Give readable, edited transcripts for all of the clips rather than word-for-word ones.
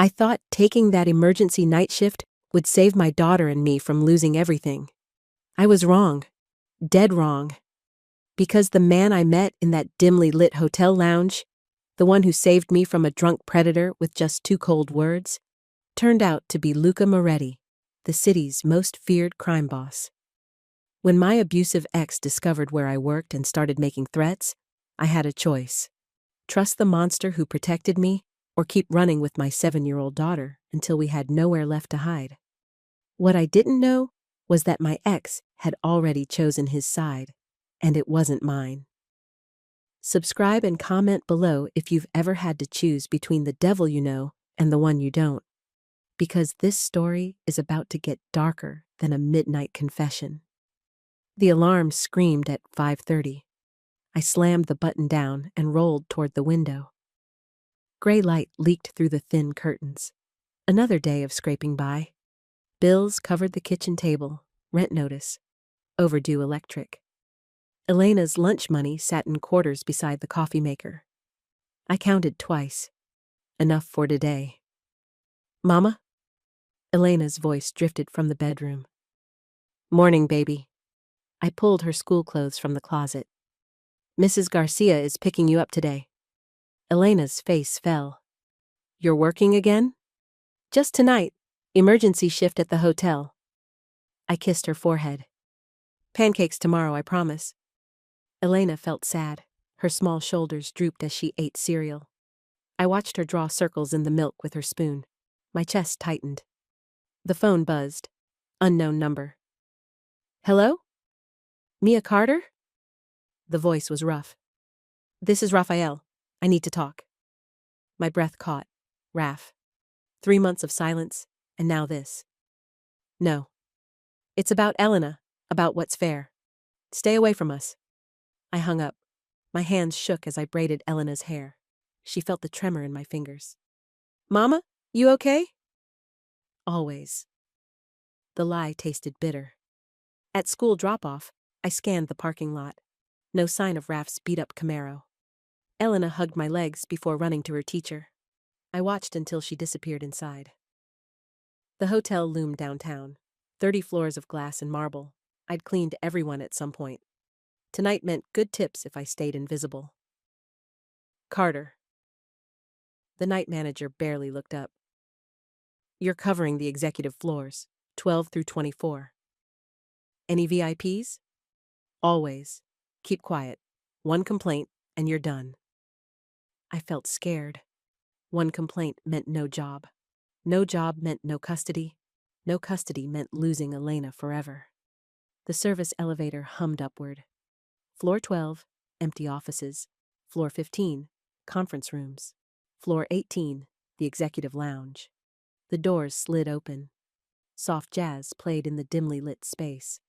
I thought taking that emergency night shift would save my daughter and me from losing everything. I was wrong. Dead wrong. Because the man I met in that dimly lit hotel lounge, the one who saved me from a drunk predator with just 2 cold words, turned out to be Luca Moretti, the city's most feared crime boss. When my abusive ex discovered where I worked and started making threats, I had a choice. Trust the monster who protected me, or keep running with my 7-year-old daughter until we had nowhere left to hide. What I didn't know was that my ex had already chosen his side, and it wasn't mine. Subscribe and comment below if you've ever had to choose between the devil you know and the one you don't, because this story is about to get darker than a midnight confession. The alarm screamed at 5:30. I slammed the button down and rolled toward the window. Gray light leaked through the thin curtains. Another day of scraping by. Bills covered the kitchen table, rent notice, overdue electric. Elena's lunch money sat in quarters beside the coffee maker. I counted twice. Enough for today. Mama? Elena's voice drifted from the bedroom. Morning, baby. I pulled her school clothes from the closet. Mrs. Garcia is picking you up today. Elena's face fell. You're working again? Just tonight. Emergency shift at the hotel. I kissed her forehead. Pancakes tomorrow, I promise. Elena felt sad. Her small shoulders drooped as she ate cereal. I watched her draw circles in the milk with her spoon. My chest tightened. The phone buzzed. Unknown number. Hello? Mia Carter? The voice was rough. This is Raphael. I need to talk. My breath caught. Raph. 3 months of silence, and now this. No. It's about Elena, about what's fair. Stay away from us. I hung up. My hands shook as I braided Elena's hair. She felt the tremor in my fingers. Mama, you okay? Always. The lie tasted bitter. At school drop-off, I scanned the parking lot. No sign of Raph's beat-up Camaro. Elena hugged my legs before running to her teacher. I watched until she disappeared inside. The hotel loomed downtown. 30 floors of glass and marble. I'd cleaned everyone at some point. Tonight meant good tips if I stayed invisible. Carter. The night manager barely looked up. You're covering the executive floors, 12 through 24. Any VIPs? Always. Keep quiet. 1 complaint, and you're done. I felt scared. 1 complaint meant no job. No job meant no custody. No custody meant losing Elena forever. The service elevator hummed upward. Floor 12, empty offices. Floor 15, conference rooms. Floor 18, the executive lounge. The doors slid open. Soft jazz played in the dimly lit space.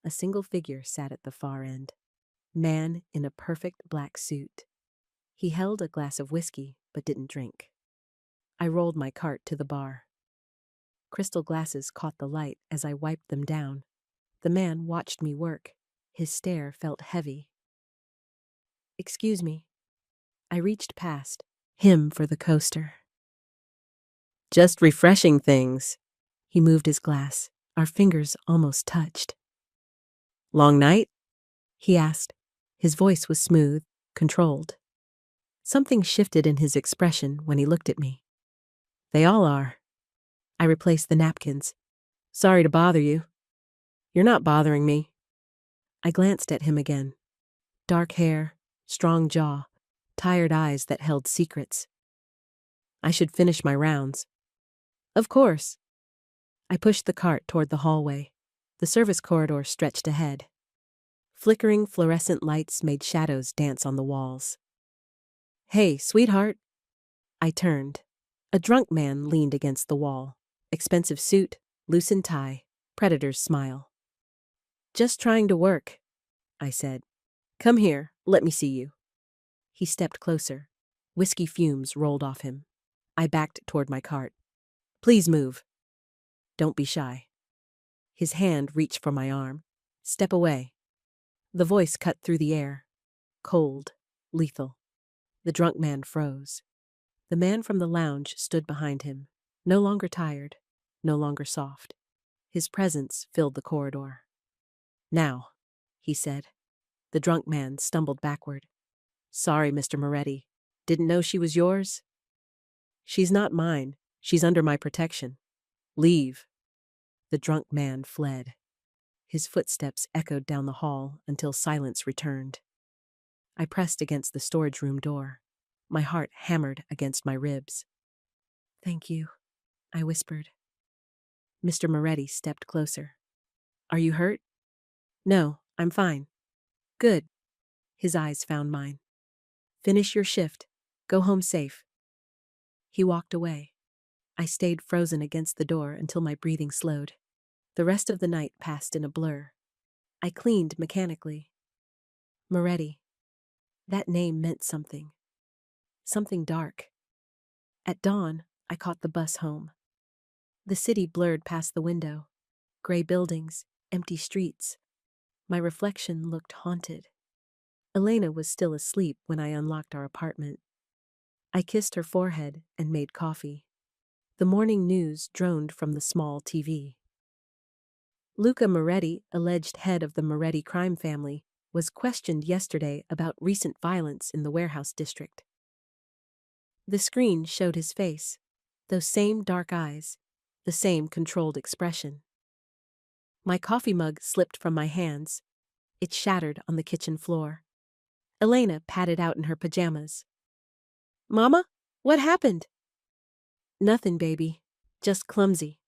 A single figure sat at the far end. Man in a perfect black suit. He held a glass of whiskey, but didn't drink. I rolled my cart to the bar. Crystal glasses caught the light as I wiped them down. The man watched me work. His stare felt heavy. Excuse me. I reached past him for the coaster. Just refreshing things. He moved his glass. Our fingers almost touched. Long night? He asked. His voice was smooth, controlled. Something shifted in his expression when he looked at me. They all are. I replaced the napkins. Sorry to bother you. You're not bothering me. I glanced at him again. Dark hair, strong jaw, tired eyes that held secrets. I should finish my rounds. Of course. I pushed the cart toward the hallway. The service corridor stretched ahead. Flickering fluorescent lights made shadows dance on the walls. Hey, sweetheart. I turned. A drunk man leaned against the wall. Expensive suit, loosened tie, predator's smile. Just trying to work, I said. Come here, let me see you. He stepped closer. Whiskey fumes rolled off him. I backed toward my cart. Please move. Don't be shy. His hand reached for my arm. Step away. The voice cut through the air. Cold, lethal. The drunk man froze. The man from the lounge stood behind him, No longer tired, no longer soft. His presence filled the corridor. "Now," he said. The drunk man stumbled backward. "Sorry, Mr. Moretti. Didn't know she was yours?" "She's not mine. She's under my protection. Leave." The drunk man fled. His footsteps echoed down the hall until silence returned. I pressed against the storage room door. My heart hammered against my ribs. "Thank you," I whispered. Mr. Moretti stepped closer. "Are you hurt?" "No, I'm fine." "Good." His eyes found mine. "Finish your shift. Go home safe." He walked away. I stayed frozen against the door until my breathing slowed. The rest of the night passed in a blur. I cleaned mechanically. Moretti. That name meant something. Something dark. At dawn, I caught the bus home. The city blurred past the window. Gray buildings, empty streets. My reflection looked haunted. Elena was still asleep when I unlocked our apartment. I kissed her forehead and made coffee. The morning news droned from the small TV. Luca Moretti, alleged head of the Moretti crime family, was questioned yesterday about recent violence in the warehouse district. The screen showed his face, those same dark eyes, the same controlled expression. My coffee mug slipped from my hands. It shattered on the kitchen floor. Elena padded out in her pajamas. "Mama, what happened?" "Nothing, baby. Just clumsy."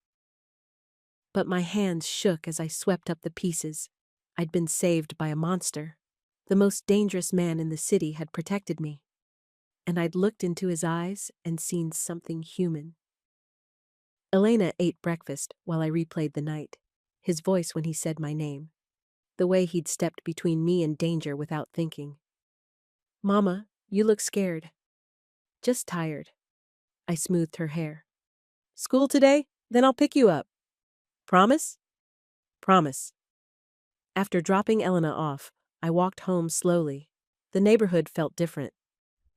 But my hands shook as I swept up the pieces. I'd been saved by a monster. The most dangerous man in the city had protected me. And I'd looked into his eyes and seen something human. Elena ate breakfast while I replayed the night. His voice when he said my name. The way he'd stepped between me and danger without thinking. "Mama, you look scared." "Just tired." I smoothed her hair. "School today? Then I'll pick you up." "Promise?" "Promise." After dropping Elena off, I walked home slowly. The neighborhood felt different.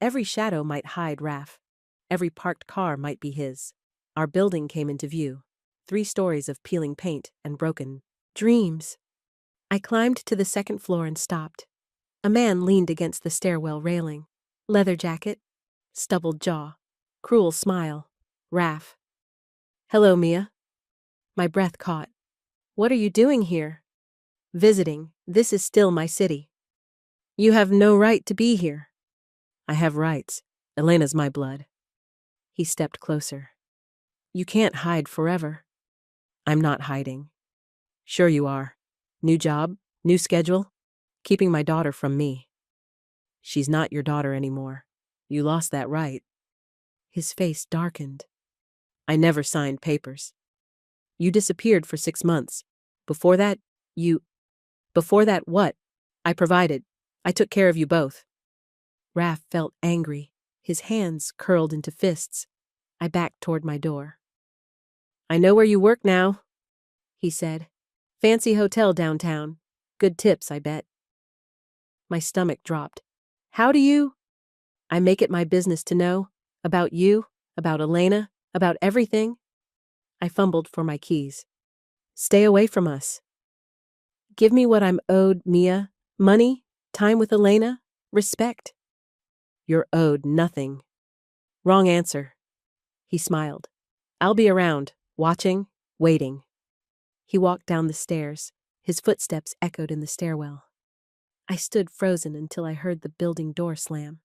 Every shadow might hide Raf. Every parked car might be his. Our building came into view. 3 stories of peeling paint and broken dreams. I climbed to the second floor and stopped. A man leaned against the stairwell railing. Leather jacket, stubbled jaw, cruel smile. Raf. "Hello, Mia." My breath caught. "What are you doing here?" "Visiting. This is still my city." "You have no right to be here." "I have rights. Elena's my blood." He stepped closer. "You can't hide forever." "I'm not hiding." "Sure you are. New job, new schedule, keeping my daughter from me." "She's not your daughter anymore. You lost that right." His face darkened. "I never signed papers." "You disappeared for 6 months. Before that, Before that, what? I provided. I took care of you both." Raf felt angry. His hands curled into fists. I backed toward my door. "I know where you work now," he said. "Fancy hotel downtown. Good tips, I bet." My stomach dropped. "How do you?" "I make it my business to know. About you, about Elena, about everything." I fumbled for my keys. "Stay away from us." "Give me what I'm owed, Mia. Money, time with Elena, respect." "You're owed nothing." "Wrong answer." He smiled. "I'll be around, watching, waiting." He walked down the stairs. His footsteps echoed in the stairwell. I stood frozen until I heard the building door slam.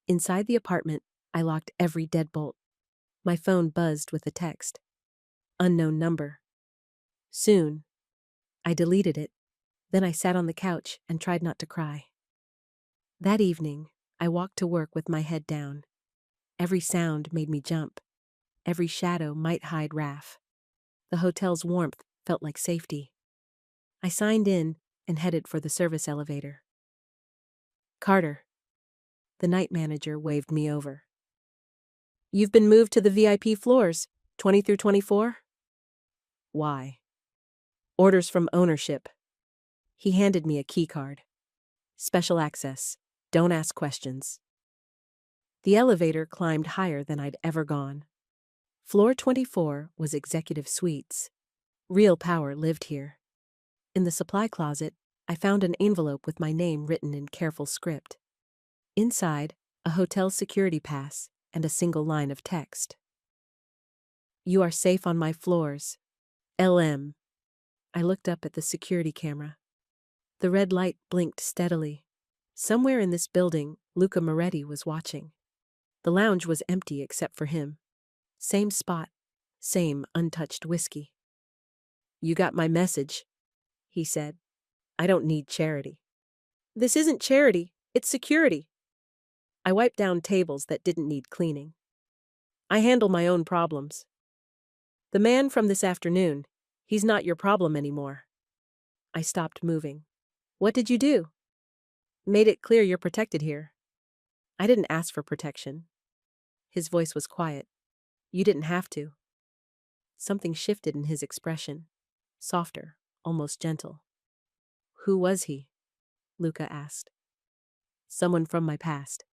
Inside the apartment, I locked every deadbolt. My phone buzzed with a text. Unknown number. Soon. I deleted it. Then I sat on the couch and tried not to cry. That evening, I walked to work with my head down. Every sound made me jump. Every shadow might hide Raf. The hotel's warmth felt like safety. I signed in and headed for the service elevator. "Carter." The night manager waved me over. "You've been moved to the VIP floors, 20 through 24? "Why?" "Orders from ownership." He handed me a key card. "Special access. Don't ask questions." The elevator climbed higher than I'd ever gone. Floor 24 was executive suites. Real power lived here. In the supply closet, I found an envelope with my name written in careful script. Inside, a hotel security pass and a single line of text. You are safe on my floors. LM. I looked up at the security camera. The red light blinked steadily. Somewhere in this building, Luca Moretti was watching. The lounge was empty except for him. Same spot, same untouched whiskey. You got my message, he said. I don't need charity. This isn't charity, it's security. I wiped down tables that didn't need cleaning. I handle my own problems. The man from this afternoon, he's not your problem anymore. I stopped moving. What did you do? Made it clear you're protected here. I didn't ask for protection. His voice was quiet. You didn't have to. Something shifted in his expression. Softer, almost gentle. Who was he? Luca asked. Someone from my past.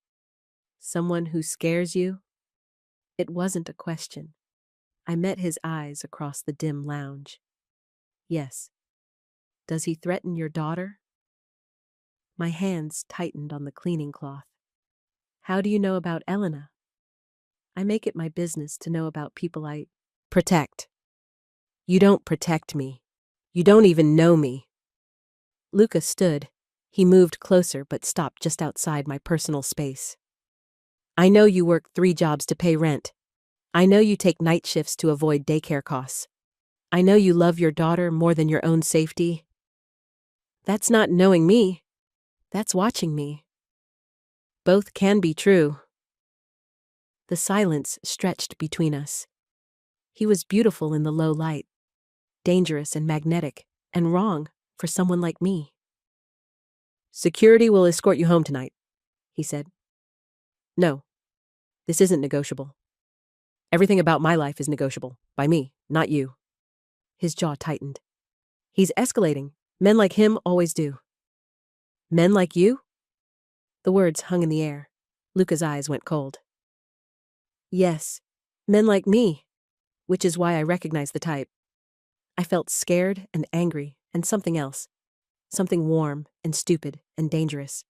Someone who scares you? It wasn't a question. I met his eyes across the dim lounge. Yes. Does he threaten your daughter? My hands tightened on the cleaning cloth. How do you know about Elena? I make it my business to know about people I protect. You don't protect me. You don't even know me. Luca stood. He moved closer but stopped just outside my personal space. I know you work 3 jobs to pay rent. I know you take night shifts to avoid daycare costs. I know you love your daughter more than your own safety. That's not knowing me. That's watching me. Both can be true. The silence stretched between us. He was beautiful in the low light, dangerous and magnetic, and wrong for someone like me. Security will escort you home tonight, he said. No, this isn't negotiable. Everything about my life is negotiable, by me, not you. His jaw tightened. He's escalating. Men like him always do. Men like you? The words hung in the air. Luca's eyes went cold. Yes, men like me, which is why I recognize the type. I felt scared and angry and something else. Something warm and stupid and dangerous.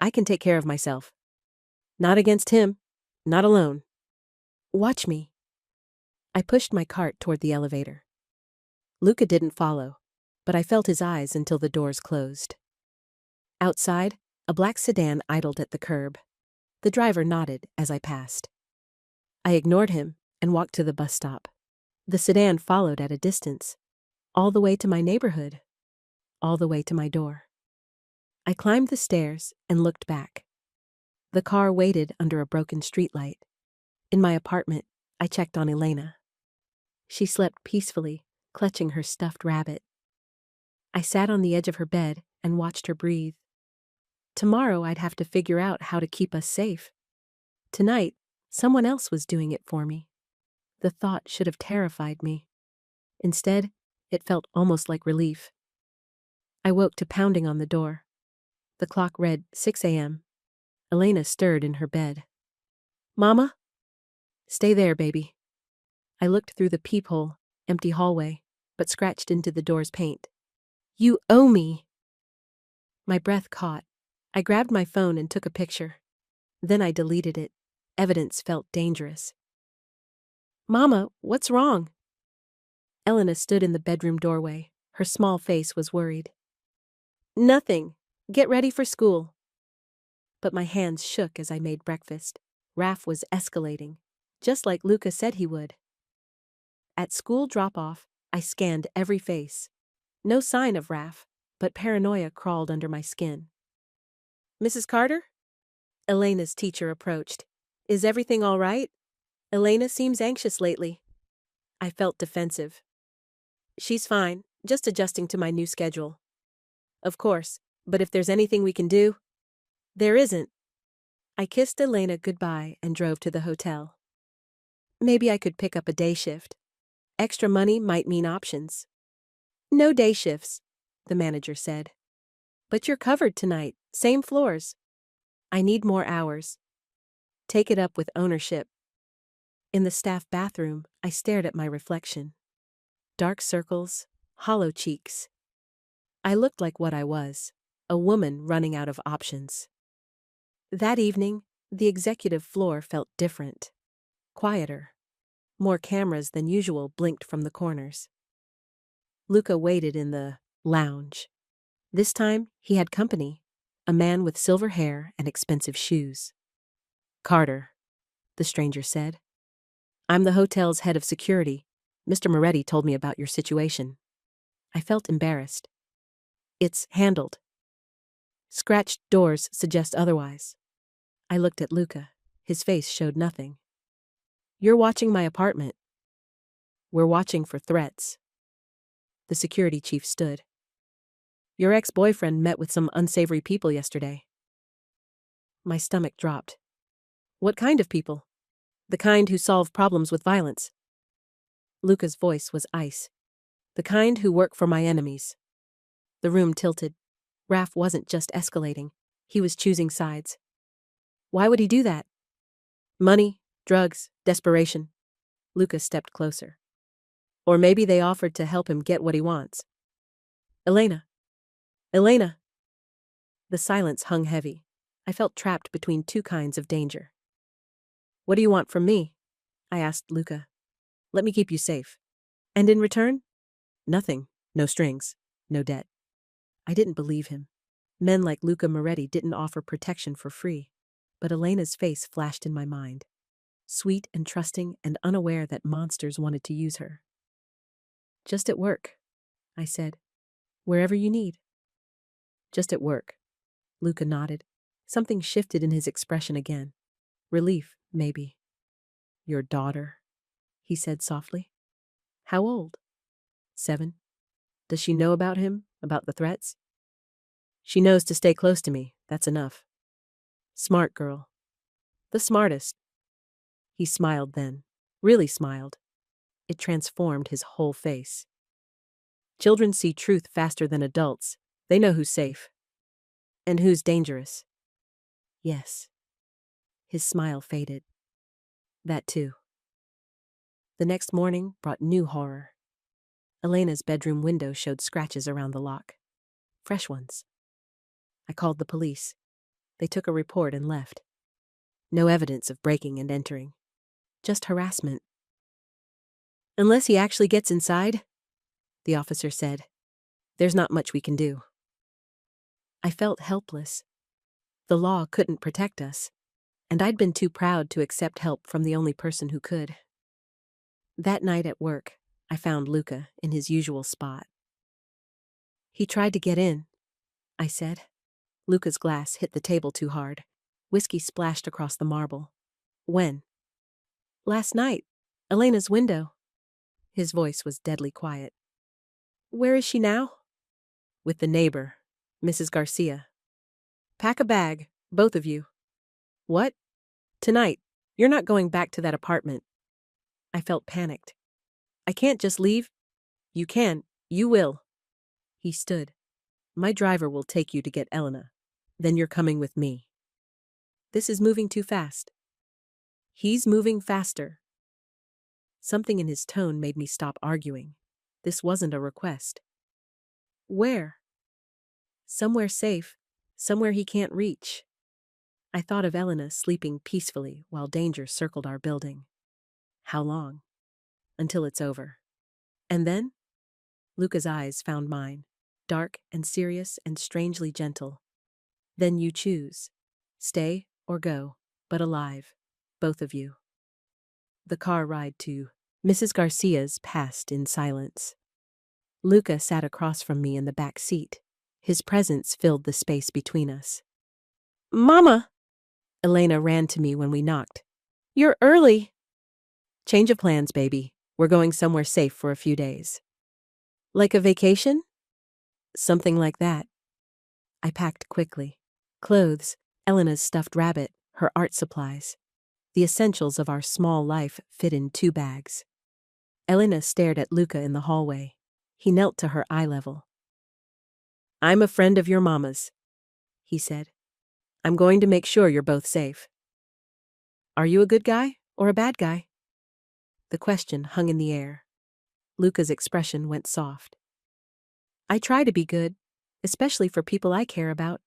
I can take care of myself. Not against him, not alone. Watch me. I pushed my cart toward the elevator. Luca didn't follow, but I felt his eyes until the doors closed. Outside, a black sedan idled at the curb. The driver nodded as I passed. I ignored him and walked to the bus stop. The sedan followed at a distance, all the way to my neighborhood, all the way to my door. I climbed the stairs and looked back. The car waited under a broken streetlight. In my apartment, I checked on Elena. She slept peacefully, clutching her stuffed rabbit. I sat on the edge of her bed and watched her breathe. Tomorrow I'd have to figure out how to keep us safe. Tonight, someone else was doing it for me. The thought should have terrified me. Instead, it felt almost like relief. I woke to pounding on the door. The clock read 6 a.m. Elena stirred in her bed. Mama? Stay there, baby. I looked through the peephole, empty hallway, but scratched into the door's paint. You owe me. My breath caught. I grabbed my phone and took a picture. Then I deleted it. Evidence felt dangerous. Mama, what's wrong? Elena stood in the bedroom doorway. Her small face was worried. Nothing. Get ready for school. But my hands shook as I made breakfast. Raph was escalating, just like Luca said he would. At school drop-off, I scanned every face. No sign of Raph, but paranoia crawled under my skin. Mrs. Carter? Elena's teacher approached. Is everything all right? Elena seems anxious lately. I felt defensive. She's fine, just adjusting to my new schedule. Of course, but if there's anything we can do... There isn't. I kissed Elena goodbye and drove to the hotel. Maybe I could pick up a day shift. Extra money might mean options. No day shifts, the manager said. But you're covered tonight, same floors. I need more hours. Take it up with ownership. In the staff bathroom, I stared at my reflection. Dark circles, hollow cheeks. I looked like what I was, a woman running out of options. That evening, the executive floor felt different. Quieter. More cameras than usual blinked from the corners. Luca waited in the lounge. This time, he had company, a man with silver hair and expensive shoes. "Carter," the stranger said. "I'm the hotel's head of security. Mr. Moretti told me about your situation." I felt embarrassed. "It's handled." Scratched doors suggest otherwise. I looked at Luca. His face showed nothing. "You're watching my apartment." "We're watching for threats." The security chief stood. "Your ex-boyfriend met with some unsavory people yesterday." My stomach dropped. "What kind of people?" "The kind who solve problems with violence." Luca's voice was ice. "The kind who work for my enemies." The room tilted. Raph wasn't just escalating. He was choosing sides. "Why would he do that?" "Money, drugs, desperation." Luca stepped closer. "Or maybe they offered to help him get what he wants." "Elena. Elena." The silence hung heavy. I felt trapped between two kinds of danger. "What do you want from me?" I asked Luca. "Let me keep you safe." "And in return?" "Nothing. No strings. No debt." I didn't believe him. Men like Luca Moretti didn't offer protection for free. But Elena's face flashed in my mind. Sweet and trusting and unaware that monsters wanted to use her. "Just at work," I said. "Wherever you need." "Just at work." Luca nodded. Something shifted in his expression again. Relief, maybe. "Your daughter," he said softly. "How old?" 7. "Does she know about him? About the threats?" "She knows to stay close to me. That's enough." "Smart girl." "The smartest." He smiled then. Really smiled. It transformed his whole face. "Children see truth faster than adults. They know who's safe. And who's dangerous." "Yes." His smile faded. "That too." The next morning brought new horror. Elena's bedroom window showed scratches around the lock. Fresh ones. I called the police. They took a report and left. No evidence of breaking and entering. Just harassment. "Unless he actually gets inside," the officer said, "there's not much we can do." I felt helpless. The law couldn't protect us, and I'd been too proud to accept help from the only person who could. That night at work, I found Luca in his usual spot. "He tried to get in," I said. Luca's glass hit the table too hard. Whiskey splashed across the marble. "When?" "Last night. Elena's window." His voice was deadly quiet. "Where is she now?" "With the neighbor, Mrs. Garcia." "Pack a bag, both of you." "What?" "Tonight. You're not going back to that apartment." I felt panicked. "I can't just leave." "You can. You will." He stood. "My driver will take you to get Elena. Then you're coming with me." "This is moving too fast." "He's moving faster." Something in his tone made me stop arguing. This wasn't a request. "Where?" "Somewhere safe. Somewhere he can't reach." I thought of Elena sleeping peacefully while danger circled our building. How long? Until it's over. And then? Luca's eyes found mine, dark and serious and strangely gentle. "Then you choose. Stay or go, but alive. Both of you." The car ride to Mrs. Garcia's passed in silence. Luca sat across from me in the back seat. His presence filled the space between us. "Mama!" Elena ran to me when we knocked. "You're early." "Change of plans, baby. We're going somewhere safe for a few days." "Like a vacation?" "Something like that." I packed quickly. Clothes, Elena's stuffed rabbit, her art supplies. The essentials of our small life fit in 2 bags. Elena stared at Luca in the hallway. He knelt to her eye level. "I'm a friend of your mama's," he said. "I'm going to make sure you're both safe." "Are you a good guy or a bad guy?" The question hung in the air. Luca's expression went soft. I try to be good, especially for people I care about.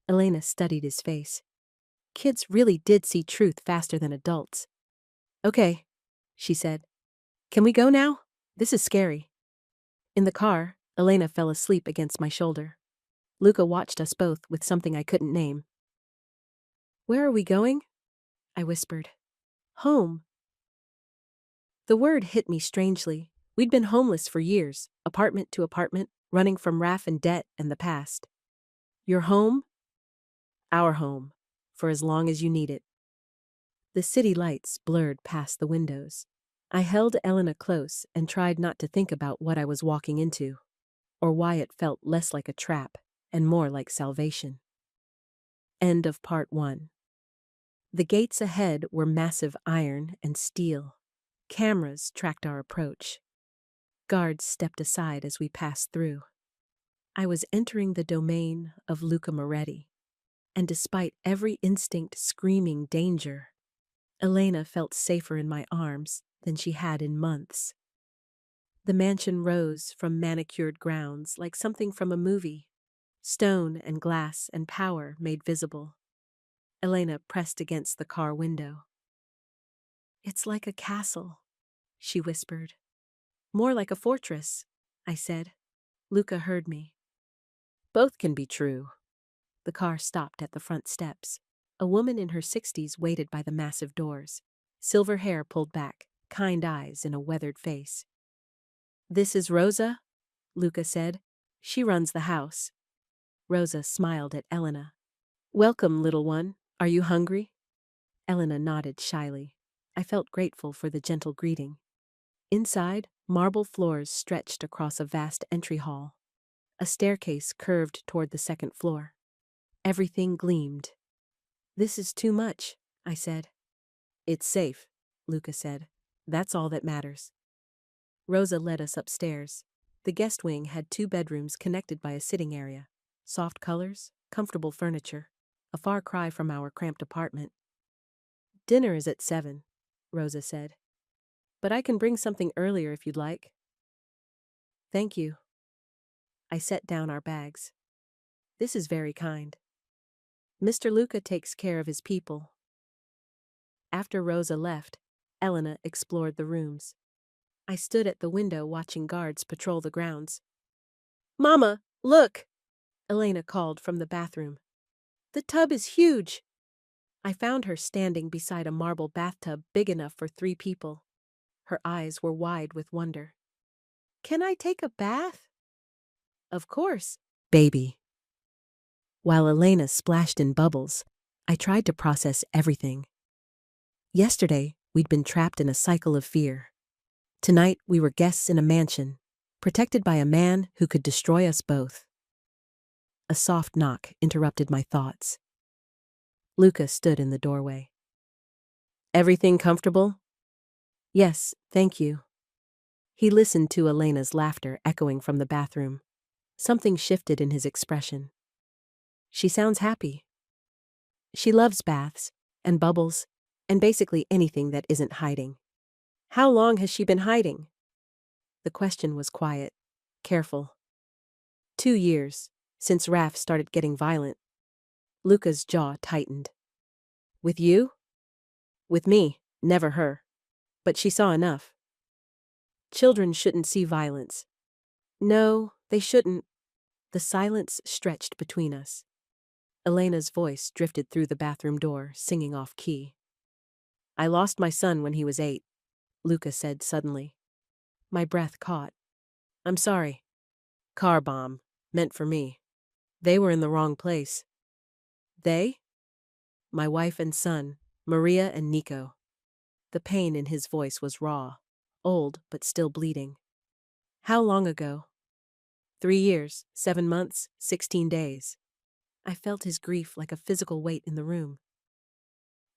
Elena studied his face. Kids really did see truth faster than adults. Okay, she said. Can we go now? This is scary. In the car, Elena fell asleep against my shoulder. Luca watched us both with something I couldn't name. Where are we going? I whispered. Home. The word hit me strangely. We'd been homeless for years, apartment to apartment, running from wrath and debt and the past. Your home? Our home, for as long as you need it. The city lights blurred past the windows. I held Elena close and tried not to think about what I was walking into, or why it felt less like a trap and more like salvation. End of part 1. The gates ahead were massive iron and steel. Cameras tracked our approach. Guards stepped aside as we passed through. I was entering the domain of Luca Moretti, and despite every instinct screaming danger, Elena felt safer in my arms than she had in months. The mansion rose from manicured grounds like something from a movie, stone and glass and power made visible. Elena pressed against the car window. It's like a castle, she whispered. More like a fortress, I said. Luca heard me. Both can be true. The car stopped at the front steps. A woman in her 60s waited by the massive doors. Silver hair pulled back, kind eyes in a weathered face. This is Rosa, Luca said. She runs the house. Rosa smiled at Elena. Welcome, little one. Are you hungry? Elena nodded shyly. I felt grateful for the gentle greeting. Inside, marble floors stretched across a vast entry hall. A staircase curved toward the second floor. Everything gleamed. This is too much, I said. It's safe, Luca said. That's all that matters. Rosa led us upstairs. The guest wing had 2 bedrooms connected by a sitting area. Soft colors, comfortable furniture. A far cry from our cramped apartment. Dinner is at 7, Rosa said. But I can bring something earlier if you'd like. Thank you. I set down our bags. This is very kind. Mr. Luca takes care of his people. After Rosa left, Elena explored the rooms. I stood at the window watching guards patrol the grounds. Mama, look! Elena called from the bathroom. The tub is huge! I found her standing beside a marble bathtub big enough for 3 people. Her eyes were wide with wonder. Can I take a bath? Of course, baby. While Elena splashed in bubbles, I tried to process everything. Yesterday, we'd been trapped in a cycle of fear. Tonight, we were guests in a mansion, protected by a man who could destroy us both. A soft knock interrupted my thoughts. Luca stood in the doorway. Everything comfortable? Yes, thank you. He listened to Elena's laughter echoing from the bathroom. Something shifted in his expression. She sounds happy. She loves baths, and bubbles, and basically anything that isn't hiding. How long has she been hiding? The question was quiet, careful. 2 years, since Raph started getting violent. Luca's jaw tightened. With you? With me, never her. But she saw enough. Children shouldn't see violence. No, they shouldn't. The silence stretched between us. Elena's voice drifted through the bathroom door, singing off key. I lost my son when he was 8, Luca said suddenly. My breath caught. I'm sorry. Car bomb, meant for me. They were in the wrong place. They? My wife and son, Maria and Nico. The pain in his voice was raw, old but still bleeding. How long ago? 3 years, 7 months, 16 days. I felt his grief like a physical weight in the room.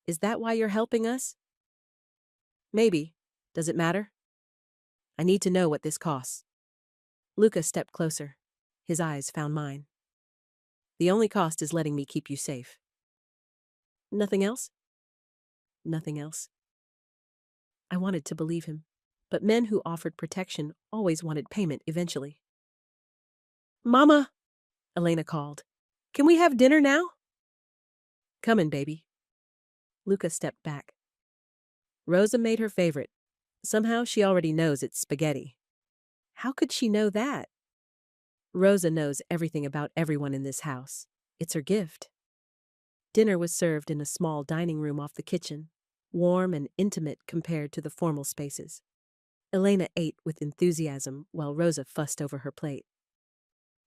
Is that why you're helping us? Maybe. Does it matter? I need to know what this costs. Luca stepped closer. His eyes found mine. The only cost is letting me keep you safe. Nothing else? Nothing else. I wanted to believe him. But men who offered protection always wanted payment eventually. Mama, Elena called. Can we have dinner now? Comin', baby. Luca stepped back. Rosa made her favorite. Somehow she already knows it's spaghetti. How could she know that? Rosa knows everything about everyone in this house. It's her gift. Dinner was served in a small dining room off the kitchen, warm and intimate compared to the formal spaces. Elena ate with enthusiasm while Rosa fussed over her plate.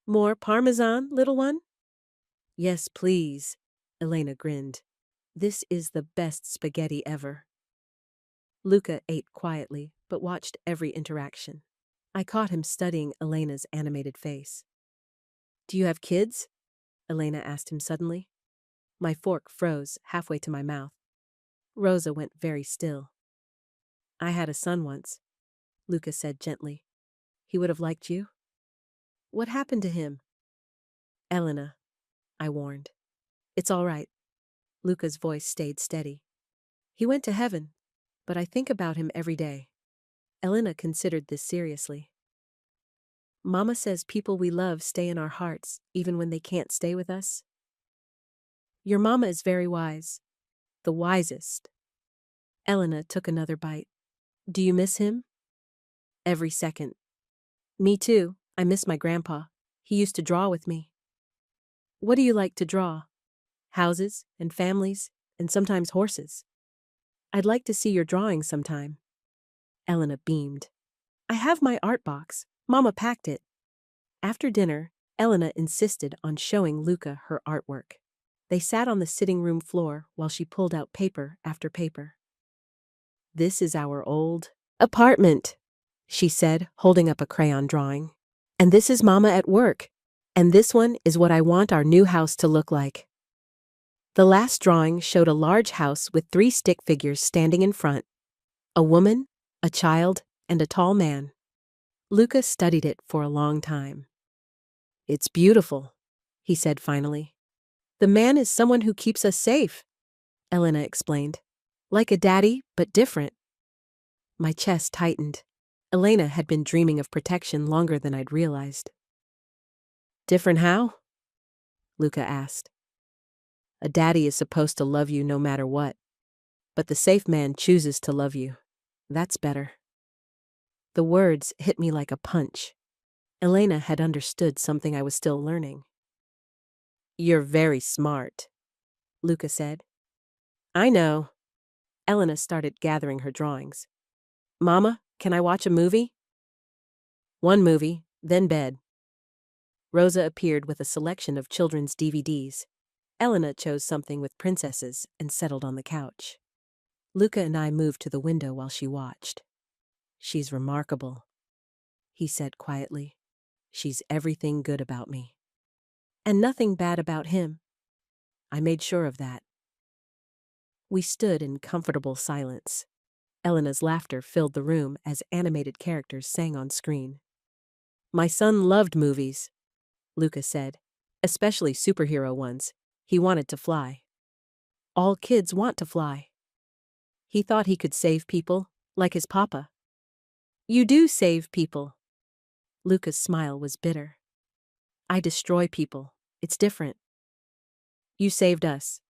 More parmesan, little one? Yes, please, Elena grinned. This is the best spaghetti ever. Luca ate quietly, but watched every interaction. I caught him studying Elena's animated face. Do you have kids? Elena asked him suddenly. My fork froze halfway to my mouth. Rosa went very still. I had a son once, Luca said gently. He would have liked you? What happened to him? Elena, I warned. It's all right. Luca's voice stayed steady. He went to heaven, but I think about him every day. Elena considered this seriously. Mama says people we love stay in our hearts, even when they can't stay with us. Your mama is very wise. The wisest. Elena took another bite. Do you miss him? Every second. Me too. I miss my grandpa. He used to draw with me. What do you like to draw? Houses and families and sometimes horses. I'd like to see your drawings sometime. Elena beamed. I have my art box. Mama packed it. After dinner, Elena insisted on showing Luca her artwork. They sat on the sitting room floor while she pulled out paper after paper. This is our old apartment, she said, holding up a crayon drawing. And this is Mama at work. And this one is what I want our new house to look like. The last drawing showed a large house with 3 stick figures standing in front. A woman, a child, and a tall man. Luca studied it for a long time. It's beautiful, he said finally. The man is someone who keeps us safe, Elena explained. Like a daddy, but different. My chest tightened. Elena had been dreaming of protection longer than I'd realized. Different how? Luca asked. A daddy is supposed to love you no matter what. But the safe man chooses to love you. That's better. The words hit me like a punch. Elena had understood something I was still learning. You're very smart, Luca said. I know. Elena started gathering her drawings. Mama, can I watch a movie? One movie, then bed. Rosa appeared with a selection of children's DVDs. Elena chose something with princesses and settled on the couch. Luca and I moved to the window while she watched. She's remarkable, he said quietly. She's everything good about me. And nothing bad about him. I made sure of that. We stood in comfortable silence. Elena's laughter filled the room as animated characters sang on screen. My son loved movies, Luca said, especially superhero ones. He wanted to fly. All kids want to fly. He thought he could save people, like his papa. You do save people. Luca's smile was bitter. I destroy people. It's different. You saved us.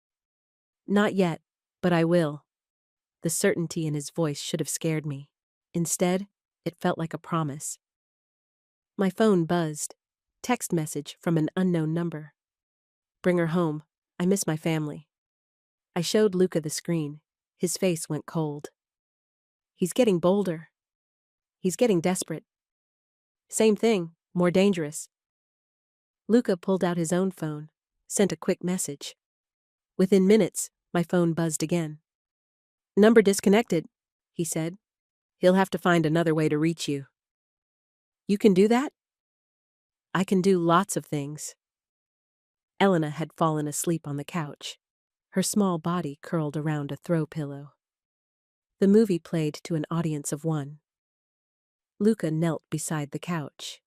Not yet, but I will. The certainty in his voice should have scared me. Instead, it felt like a promise. My phone buzzed. Text message from an unknown number. Bring her home. I miss my family. I showed Luca the screen. His face went cold. He's getting bolder. He's getting desperate. Same thing, more dangerous. Luca pulled out his own phone, sent a quick message. Within minutes, my phone buzzed again. Number disconnected, he said. He'll have to find another way to reach you. You can do that? I can do lots of things. Elena had fallen asleep on the couch, her small body curled around a throw pillow. The movie played to an audience of 1. Luca knelt beside the couch.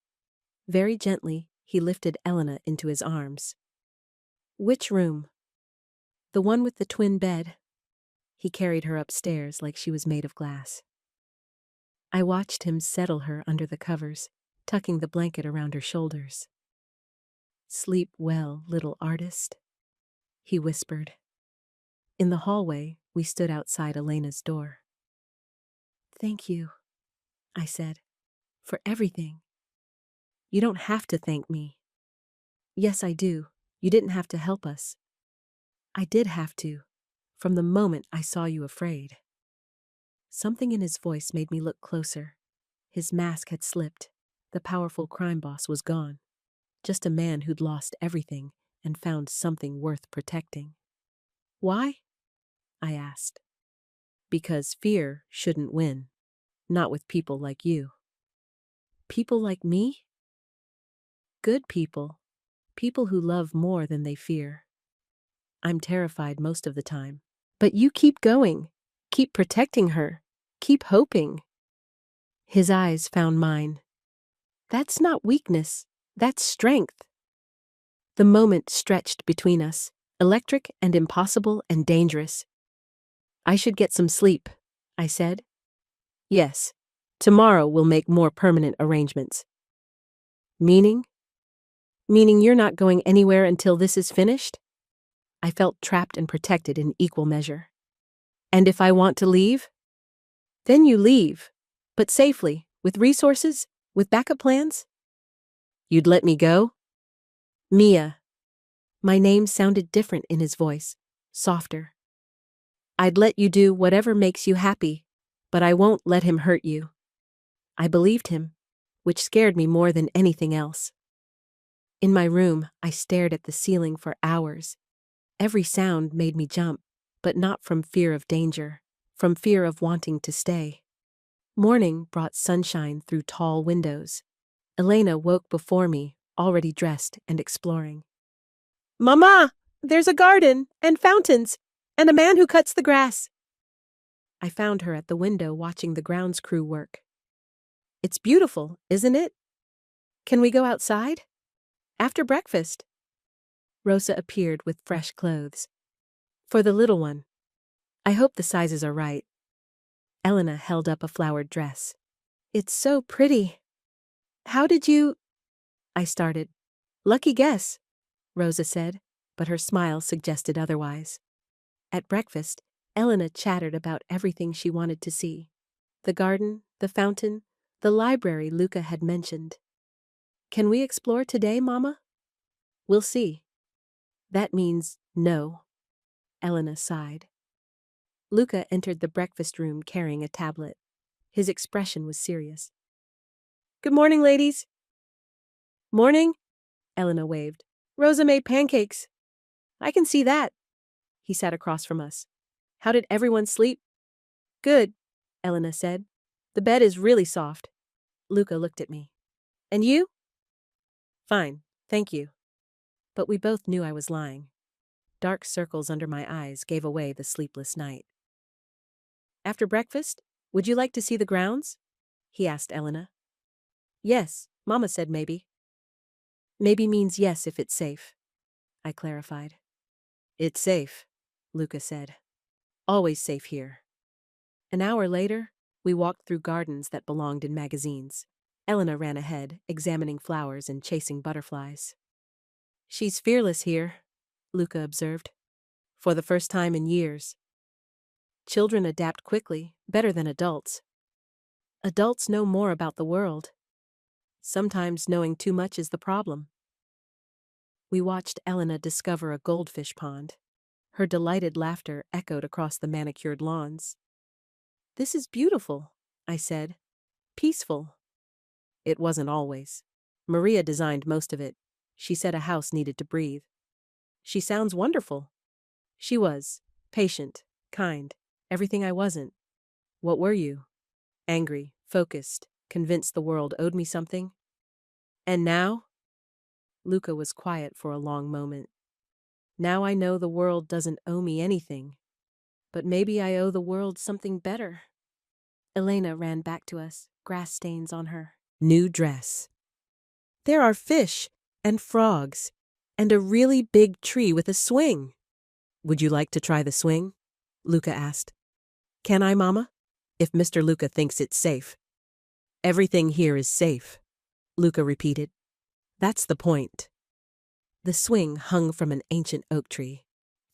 Very gently, he lifted Elena into his arms. Which room? The one with the twin bed. He carried her upstairs like she was made of glass. I watched him settle her under the covers, tucking the blanket around her shoulders. "Sleep well, little artist," he whispered. In the hallway, we stood outside Elena's door. "Thank you," I said, "for everything." "You don't have to thank me." "Yes, I do. You didn't have to help us." "I did have to, from the moment I saw you afraid." Something in his voice made me look closer. His mask had slipped. The powerful crime boss was gone. Just a man who'd lost everything and found something worth protecting. "Why?" I asked. "Because fear shouldn't win. Not with people like you." "People like me?" "Good people. People who love more than they fear." "I'm terrified most of the time." "But you keep going. Keep protecting her. Keep hoping." His eyes found mine. "That's not weakness. That's strength." The moment stretched between us, electric and impossible and dangerous. "I should get some sleep," I said. "Yes. Tomorrow we'll make more permanent arrangements." "Meaning?" "Meaning you're not going anywhere until this is finished?" I felt trapped and protected in equal measure. "And if I want to leave?" "Then you leave. But safely, with resources, with backup plans." "You'd let me go?" "Mia." My name sounded different in his voice, softer. "I'd let you do whatever makes you happy, but I won't let him hurt you." I believed him, which scared me more than anything else. In my room, I stared at the ceiling for hours. Every sound made me jump, but not from fear of danger, from fear of wanting to stay. Morning brought sunshine through tall windows. Elena woke before me, already dressed and exploring. "Mama, there's a garden and fountains and a man who cuts the grass." I found her at the window watching the grounds crew work. "It's beautiful, isn't it? Can we go outside? After breakfast?" Rosa appeared with fresh clothes. "For the little one. I hope the sizes are right." Elena held up a flowered dress. "It's so pretty." "How did you—" I started. "Lucky guess," Rosa said, but her smile suggested otherwise. At breakfast, Elena chattered about everything she wanted to see. The garden, the fountain, the library Luca had mentioned. "Can we explore today, Mama?" "We'll see." "That means no." Elena sighed. Luca entered the breakfast room carrying a tablet. His expression was serious. "Good morning, ladies." "Morning," Elena waved. "Rosa made pancakes." "I can see that." He sat across from us. "How did everyone sleep?" "Good," Elena said. "The bed is really soft." Luca looked at me. "And you?" "Fine, thank you." But we both knew I was lying. Dark circles under my eyes gave away the sleepless night. "After breakfast, would you like to see the grounds?" he asked Elena. "Yes," Mama said maybe. "Maybe means yes if it's safe," I clarified. "It's safe," Luca said. "Always safe here." An hour later, we walked through gardens that belonged in magazines. Elena ran ahead, examining flowers and chasing butterflies. "She's fearless here," Luca observed. "For the first time in years." Children adapt quickly, better than adults. Adults know more about the world. Sometimes knowing too much is the problem. We watched Elena discover a goldfish pond. Her delighted laughter echoed across the manicured lawns. "This is beautiful," I said. "Peaceful." It wasn't always. Maria designed most of it. She said a house needed to breathe. She sounds wonderful. She was. Patient, kind, everything I wasn't. What were you? Angry, focused, convinced the world owed me something. And now? Luca was quiet for a long moment. Now I know the world doesn't owe me anything. But maybe I owe the world something better. Elena ran back to us, grass stains on her new dress. "There are fish and frogs and a really big tree with a swing." "Would you like to try the swing?" Luca asked. "Can I, Mama? If Mr. Luca thinks it's safe." Everything here is safe, Luca repeated. That's the point. The swing hung from an ancient oak tree,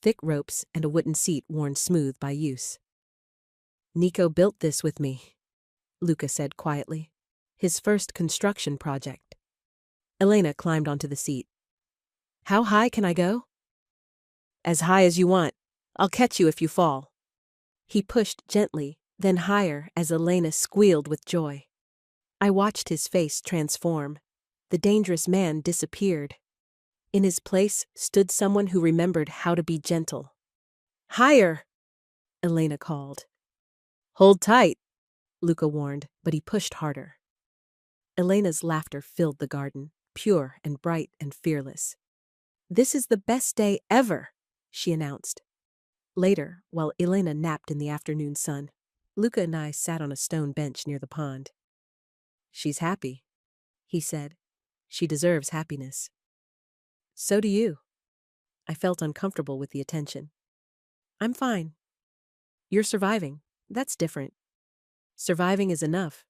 thick ropes and a wooden seat worn smooth by use. Nico built this with me, Luca said quietly. His first construction project. Elena climbed onto the seat. How high can I go? As high as you want. I'll catch you if you fall. He pushed gently, then higher as Elena squealed with joy. I watched his face transform. The dangerous man disappeared. In his place stood someone who remembered how to be gentle. Higher, Elena called. Hold tight, Luca warned, but he pushed harder. Elena's laughter filled the garden, pure and bright and fearless. This is the best day ever, she announced. Later, while Elena napped in the afternoon sun, Luca and I sat on a stone bench near the pond. She's happy, he said. She deserves happiness. So do you. I felt uncomfortable with the attention. I'm fine. You're surviving. That's different. Surviving is enough.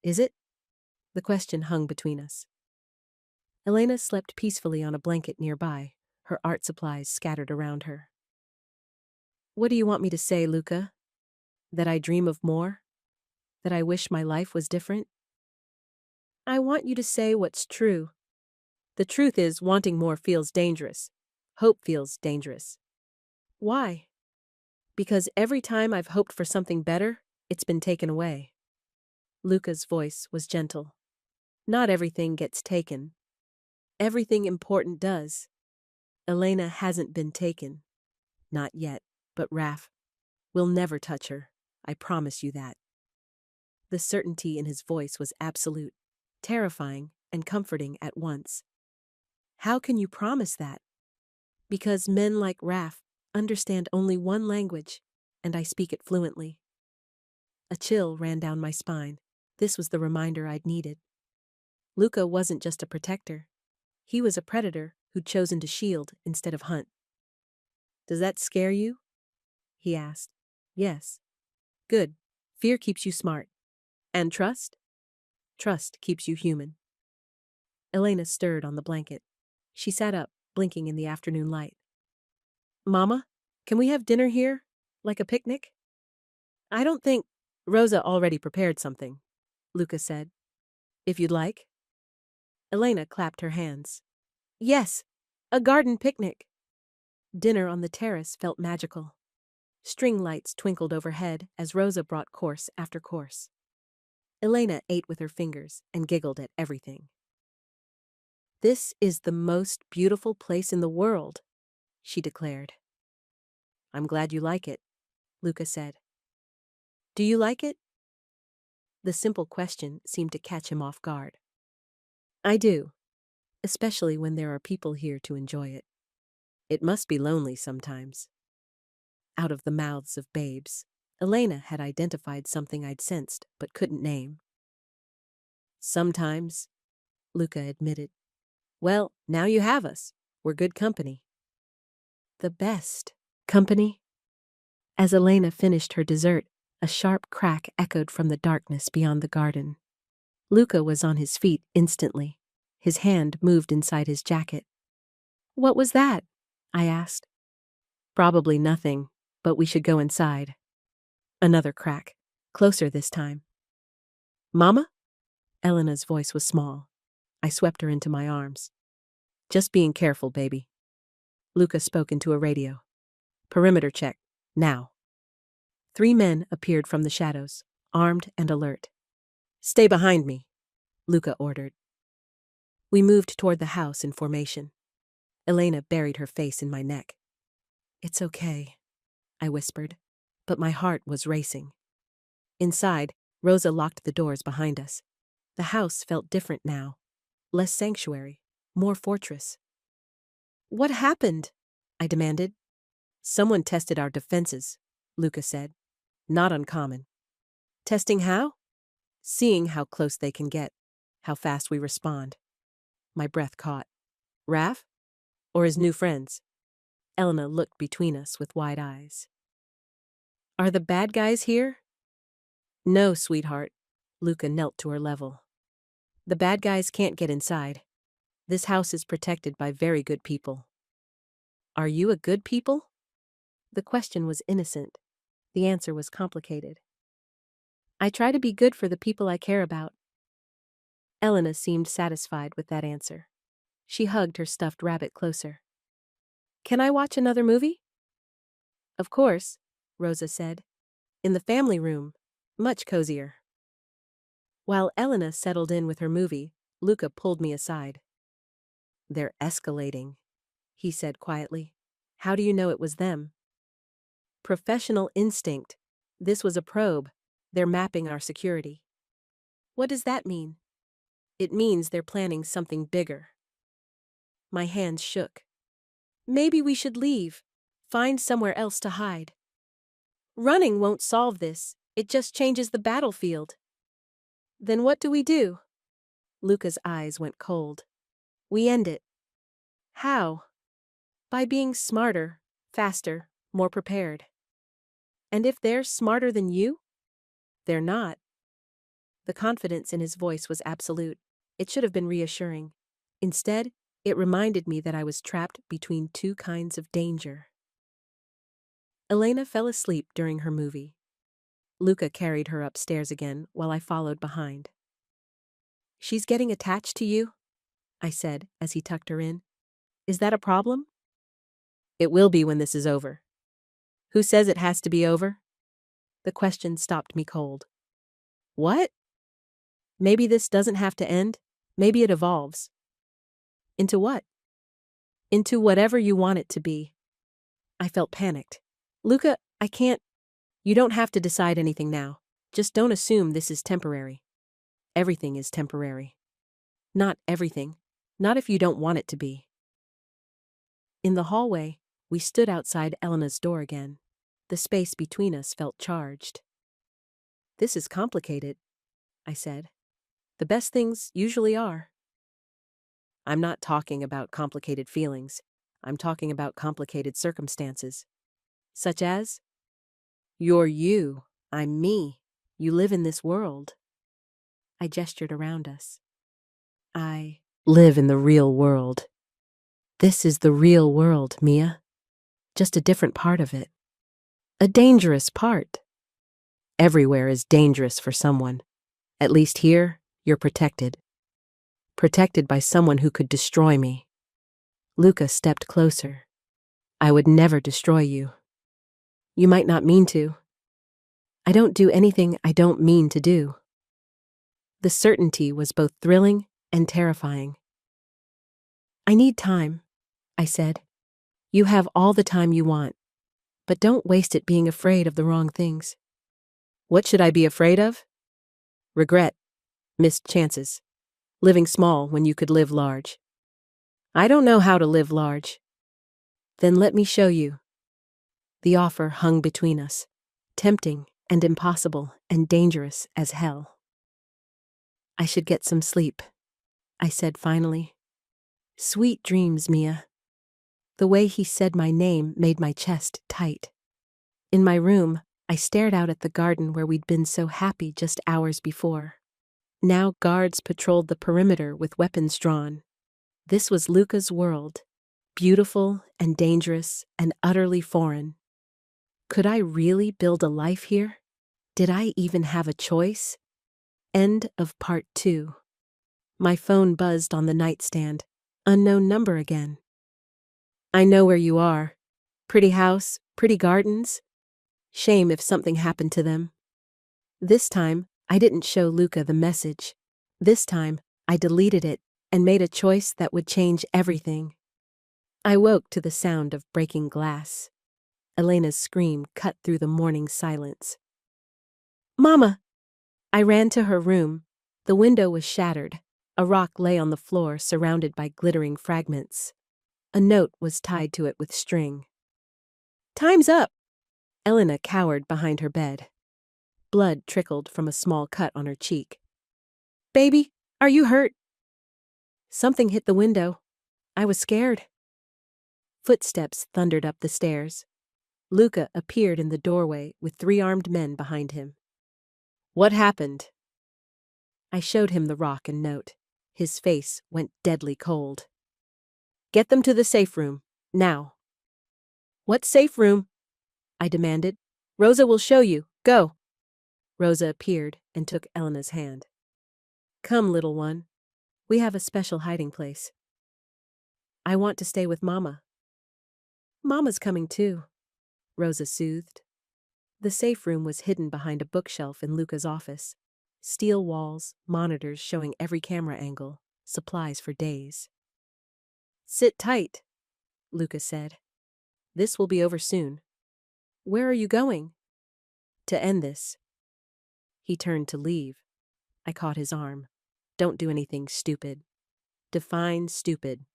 Is it? The question hung between us. Elena slept peacefully on a blanket nearby, her art supplies scattered around her. What do you want me to say, Luca? That I dream of more? That I wish my life was different? I want you to say what's true. The truth is, wanting more feels dangerous. Hope feels dangerous. Why? Because every time I've hoped for something better, it's been taken away. Luca's voice was gentle. Not everything gets taken. Everything important does. Elena hasn't been taken. Not yet, but Raf will never touch her. I promise you that. The certainty in his voice was absolute, terrifying and comforting at once. How can you promise that? Because men like Raf understand only one language, and I speak it fluently. A chill ran down my spine. This was the reminder I'd needed. Luca wasn't just a protector. He was a predator who'd chosen to shield instead of hunt. Does that scare you? He asked. Yes. Good. Fear keeps you smart. And trust? Trust keeps you human. Elena stirred on the blanket. She sat up, blinking in the afternoon light. Mama, can we have dinner here? Like a picnic? I don't think... Rosa already prepared something, Luca said. If you'd like. Elena clapped her hands. Yes, a garden picnic. Dinner on the terrace felt magical. String lights twinkled overhead as Rosa brought course after course. Elena ate with her fingers and giggled at everything. This is the most beautiful place in the world, she declared. I'm glad you like it, Luca said. Do you like it? The simple question seemed to catch him off guard. I do, especially when there are people here to enjoy it. It must be lonely sometimes. Out of the mouths of babes, Elena had identified something I'd sensed but couldn't name. Sometimes, Luca admitted. Well, now you have us. We're good company. The best company? As Elena finished her dessert, a sharp crack echoed from the darkness beyond the garden. Luca was on his feet instantly. His hand moved inside his jacket. What was that? I asked. Probably nothing, but we should go inside. Another crack, closer this time. Mama? Elena's voice was small. I swept her into my arms. Just being careful, baby. Luca spoke into a radio. Perimeter check, now. 3 men appeared from the shadows, armed and alert. Stay behind me, Luca ordered. We moved toward the house in formation. Elena buried her face in my neck. It's okay, I whispered, but my heart was racing. Inside, Rosa locked the doors behind us. The house felt different now. Less sanctuary, more fortress. What happened? I demanded. Someone tested our defenses, Luca said. Not uncommon. Testing how? Seeing how close they can get, how fast we respond. My breath caught. Raf? Or his new friends? Elena looked between us with wide eyes. Are the bad guys here? No, sweetheart. Luca knelt to her level. The bad guys can't get inside. This house is protected by very good people. Are you a good people? The question was innocent. The answer was complicated. I try to be good for the people I care about. Elena seemed satisfied with that answer. She hugged her stuffed rabbit closer. Can I watch another movie? Of course, Rosa said. In the family room. Much cozier. While Elena settled in with her movie, Luca pulled me aside. They're escalating, he said quietly. How do you know it was them? Professional instinct. This was a probe. They're mapping our security. What does that mean? It means they're planning something bigger. My hands shook. Maybe we should leave. Find somewhere else to hide. Running won't solve this. It just changes the battlefield. Then what do we do? Luca's eyes went cold. We end it. How? By being smarter, faster, more prepared. And if they're smarter than you? They're not. The confidence in his voice was absolute. It should have been reassuring. Instead, it reminded me that I was trapped between two kinds of danger. Elena fell asleep during her movie. Luca carried her upstairs again while I followed behind. She's getting attached to you? I said as he tucked her in. Is that a problem? It will be when this is over. Who says it has to be over? The question stopped me cold. What? Maybe this doesn't have to end. Maybe it evolves. Into what? Into whatever you want it to be. I felt panicked. Luca, I can't. You don't have to decide anything now. Just don't assume this is temporary. Everything is temporary. Not everything. Not if you don't want it to be. In the hallway, we stood outside Elena's door again. The space between us felt charged. This is complicated, I said. The best things usually are. I'm not talking about complicated feelings. I'm talking about complicated circumstances. Such as? You're you. I'm me. You live in this world. I gestured around us. I live in the real world. This is the real world, Mia. Just a different part of it. A dangerous part. Everywhere is dangerous for someone. At least here, you're protected. Protected by someone who could destroy me. Luca stepped closer. I would never destroy you. You might not mean to. I don't do anything I don't mean to do. The certainty was both thrilling and terrifying. I need time, I said. You have all the time you want, but don't waste it being afraid of the wrong things. What should I be afraid of? Regret. Missed chances. Living small when you could live large. I don't know how to live large. Then let me show you. The offer hung between us, tempting and impossible and dangerous as hell. I should get some sleep, I said finally. Sweet dreams, Mia. The way he said my name made my chest tight. In my room, I stared out at the garden where we'd been so happy just hours before. Now guards patrolled the perimeter with weapons drawn. This was Luca's world, beautiful and dangerous and utterly foreign. Could I really build a life here? Did I even have a choice? End of part 2. My phone buzzed on the nightstand. Unknown number again. I know where you are. Pretty house, pretty gardens. Shame if something happened to them. This time, I didn't show Luca the message. This time, I deleted it and made a choice that would change everything. I woke to the sound of breaking glass. Elena's scream cut through the morning silence. Mama! I ran to her room. The window was shattered. A rock lay on the floor, surrounded by glittering fragments. A note was tied to it with string. Time's up! Elena cowered behind her bed. Blood trickled from a small cut on her cheek. Baby, are you hurt? Something hit the window. I was scared. Footsteps thundered up the stairs. Luca appeared in the doorway with 3 armed men behind him. What happened? I showed him the rock and note. His face went deadly cold. Get them to the safe room, now. What safe room? I demanded. Rosa will show you. Go. Rosa appeared and took Elena's hand. Come, little one. We have a special hiding place. I want to stay with Mama. Mama's coming too, Rosa soothed. The safe room was hidden behind a bookshelf in Luca's office. Steel walls, monitors showing every camera angle, supplies for days. Sit tight, Luca said. This will be over soon. Where are you going? To end this. He turned to leave. I caught his arm. Don't do anything stupid. Define stupid.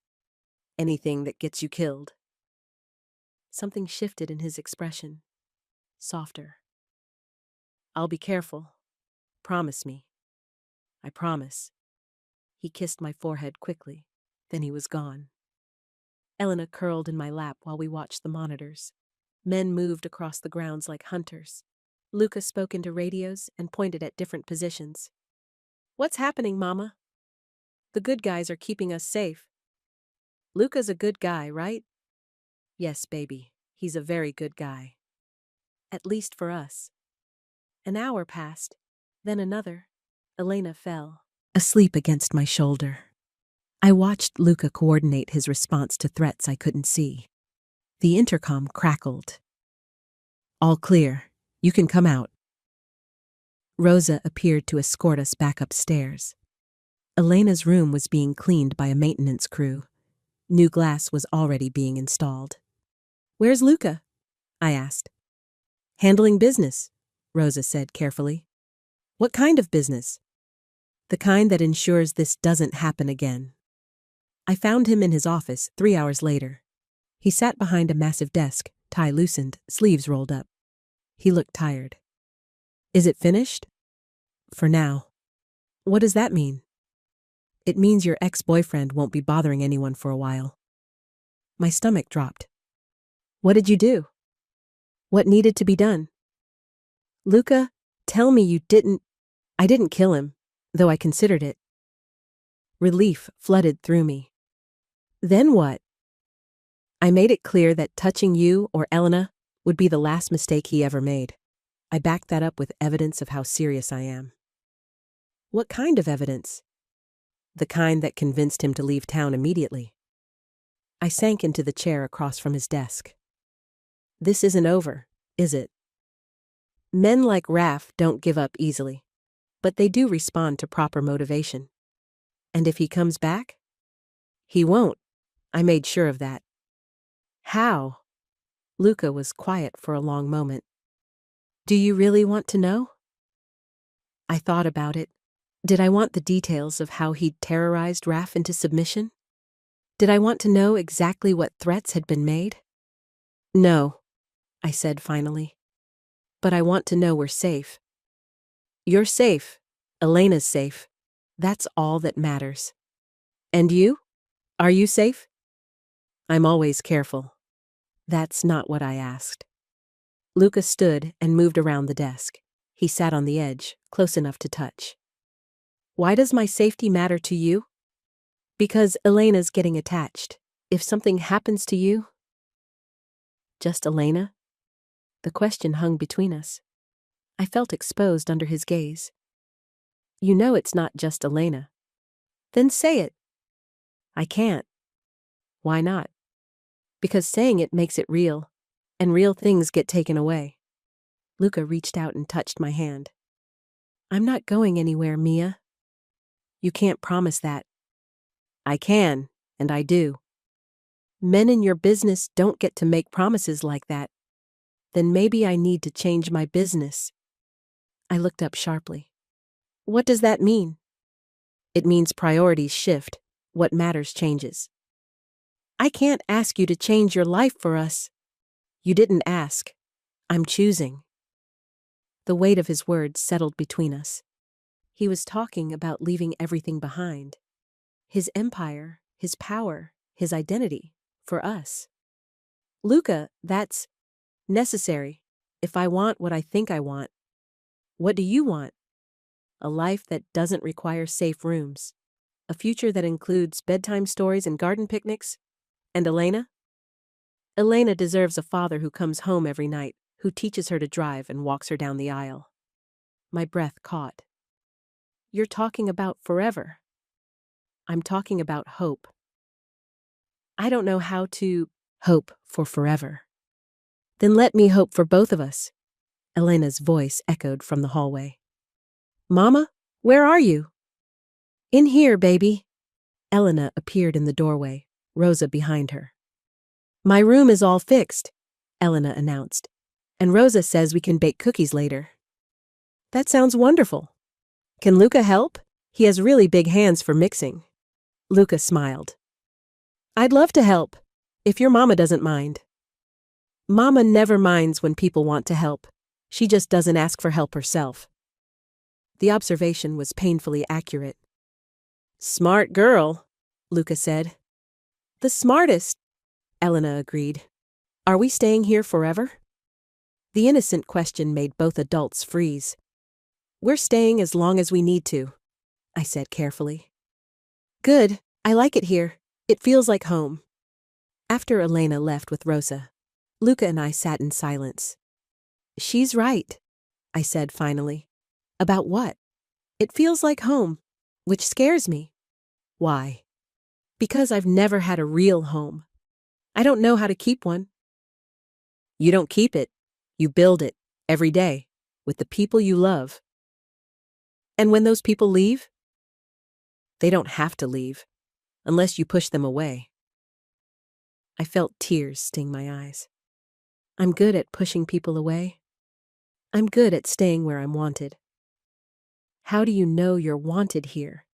Anything that gets you killed. Something shifted in his expression. Softer. I'll be careful. Promise me. I promise. He kissed my forehead quickly. Then he was gone. Elena curled in my lap while we watched the monitors. Men moved across the grounds like hunters. Luca spoke into radios and pointed at different positions. What's happening, Mama? The good guys are keeping us safe. Luca's a good guy, right? Yes, baby. He's a very good guy. At least for us. An hour passed, then another. Elena fell, asleep against my shoulder. I watched Luca coordinate his response to threats I couldn't see. The intercom crackled. All clear. You can come out. Rosa appeared to escort us back upstairs. Elena's room was being cleaned by a maintenance crew. New glass was already being installed. Where's Luca? I asked. Handling business, Rosa said carefully. What kind of business? The kind that ensures this doesn't happen again. I found him in his office 3 hours later. He sat behind a massive desk, tie loosened, sleeves rolled up. He looked tired. Is it finished? For now. What does that mean? It means your ex-boyfriend won't be bothering anyone for a while. My stomach dropped. What did you do? What needed to be done? Luca, tell me you didn't. I didn't kill him, though I considered it. Relief flooded through me. Then what? I made it clear that touching you or Elena would be the last mistake he ever made. I backed that up with evidence of how serious I am. What kind of evidence? The kind that convinced him to leave town immediately. I sank into the chair across from his desk. This isn't over, is it? Men like Raph don't give up easily, but they do respond to proper motivation. And if he comes back? He won't. I made sure of that. How? Luca was quiet for a long moment. Do you really want to know? I thought about it. Did I want the details of how he'd terrorized Raph into submission? Did I want to know exactly what threats had been made? No, I said finally. But I want to know we're safe. You're safe. Elena's safe. That's all that matters. And you? Are you safe? I'm always careful. That's not what I asked. Luca stood and moved around the desk. He sat on the edge, close enough to touch. Why does my safety matter to you? Because Elena's getting attached. If something happens to you... Just Elena? The question hung between us. I felt exposed under his gaze. You know it's not just Elena. Then say it. I can't. Why not? Because saying it makes it real, and real things get taken away. Luca reached out and touched my hand. I'm not going anywhere, Mia. You can't promise that. I can, and I do. Men in your business don't get to make promises like that. Then maybe I need to change my business. I looked up sharply. What does that mean? It means priorities shift. What matters changes. I can't ask you to change your life for us. You didn't ask. I'm choosing. The weight of his words settled between us. He was talking about leaving everything behind. His empire, his power, his identity, for us. Luca, that's necessary, if I want what I think I want. What do you want? A life that doesn't require safe rooms. A future that includes bedtime stories and garden picnics. And Elena? Elena deserves a father who comes home every night, who teaches her to drive and walks her down the aisle. My breath caught. You're talking about forever. I'm talking about hope. I don't know how to hope for forever. Then let me hope for both of us. Elena's voice echoed from the hallway. Mama, where are you? In here, baby. Elena appeared in the doorway, Rosa behind her. My room is all fixed, Elena announced, and Rosa says we can bake cookies later. That sounds wonderful. Can Luca help? He has really big hands for mixing. Luca smiled. I'd love to help, if your mama doesn't mind. Mama never minds when people want to help. She just doesn't ask for help herself. The observation was painfully accurate. Smart girl, Luca said. The smartest, Elena agreed. Are we staying here forever? The innocent question made both adults freeze. We're staying as long as we need to, I said carefully. Good, I like it here. It feels like home. After Elena left with Rosa, Luca and I sat in silence. She's right, I said finally. About what? It feels like home, which scares me. Why? Because I've never had a real home. I don't know how to keep one. You don't keep it. You build it, every day, with the people you love. And when those people leave? They don't have to leave, unless you push them away. I felt tears sting my eyes. I'm good at pushing people away. I'm good at staying where I'm wanted. How do you know you're wanted here?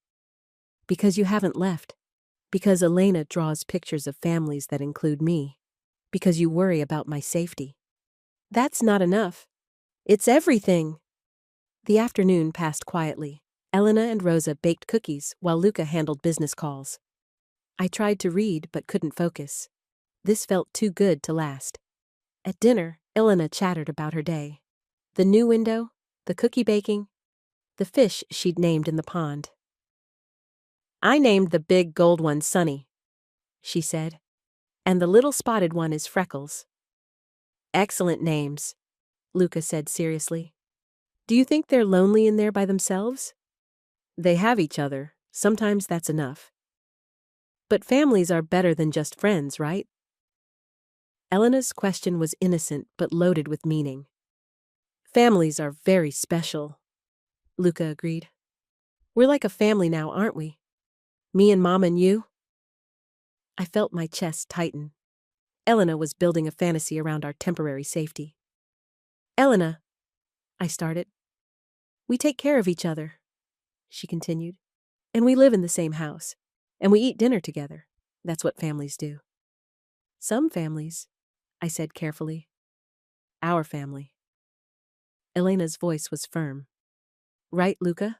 Because you haven't left. Because Elena draws pictures of families that include me. Because you worry about my safety. That's not enough. It's everything. The afternoon passed quietly. Elena and Rosa baked cookies while Luca handled business calls. I tried to read but couldn't focus. This felt too good to last. At dinner, Elena chattered about her day. The new window, the cookie baking, the fish she'd named in the pond. I named the big gold one Sunny, she said, and the little spotted one is Freckles. Excellent names, Luca said seriously. Do you think they're lonely in there by themselves? They have each other. Sometimes that's enough. But families are better than just friends, right? Elena's question was innocent but loaded with meaning. Families are very special, Luca agreed. We're like a family now, aren't we? Me and Mom and you? I felt my chest tighten. Elena was building a fantasy around our temporary safety. Elena, I started. We take care of each other, she continued. And we live in the same house. And we eat dinner together. That's what families do. Some families, I said carefully. Our family. Elena's voice was firm. Right, Luca?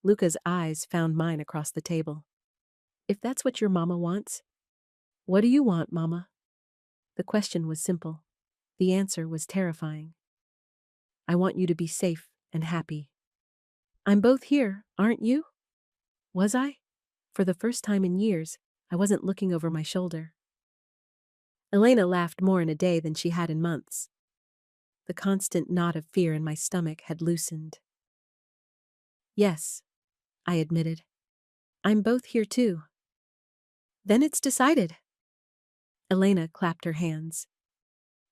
Luca's eyes found mine across the table. If that's what your mama wants, what do you want, Mama? The question was simple. The answer was terrifying. I want you to be safe and happy. I'm both here, aren't you? Was I? For the first time in years, I wasn't looking over my shoulder. Elena laughed more in a day than she had in months. The constant knot of fear in my stomach had loosened. Yes, I admitted. I'm both here too. Then it's decided. Elena clapped her hands.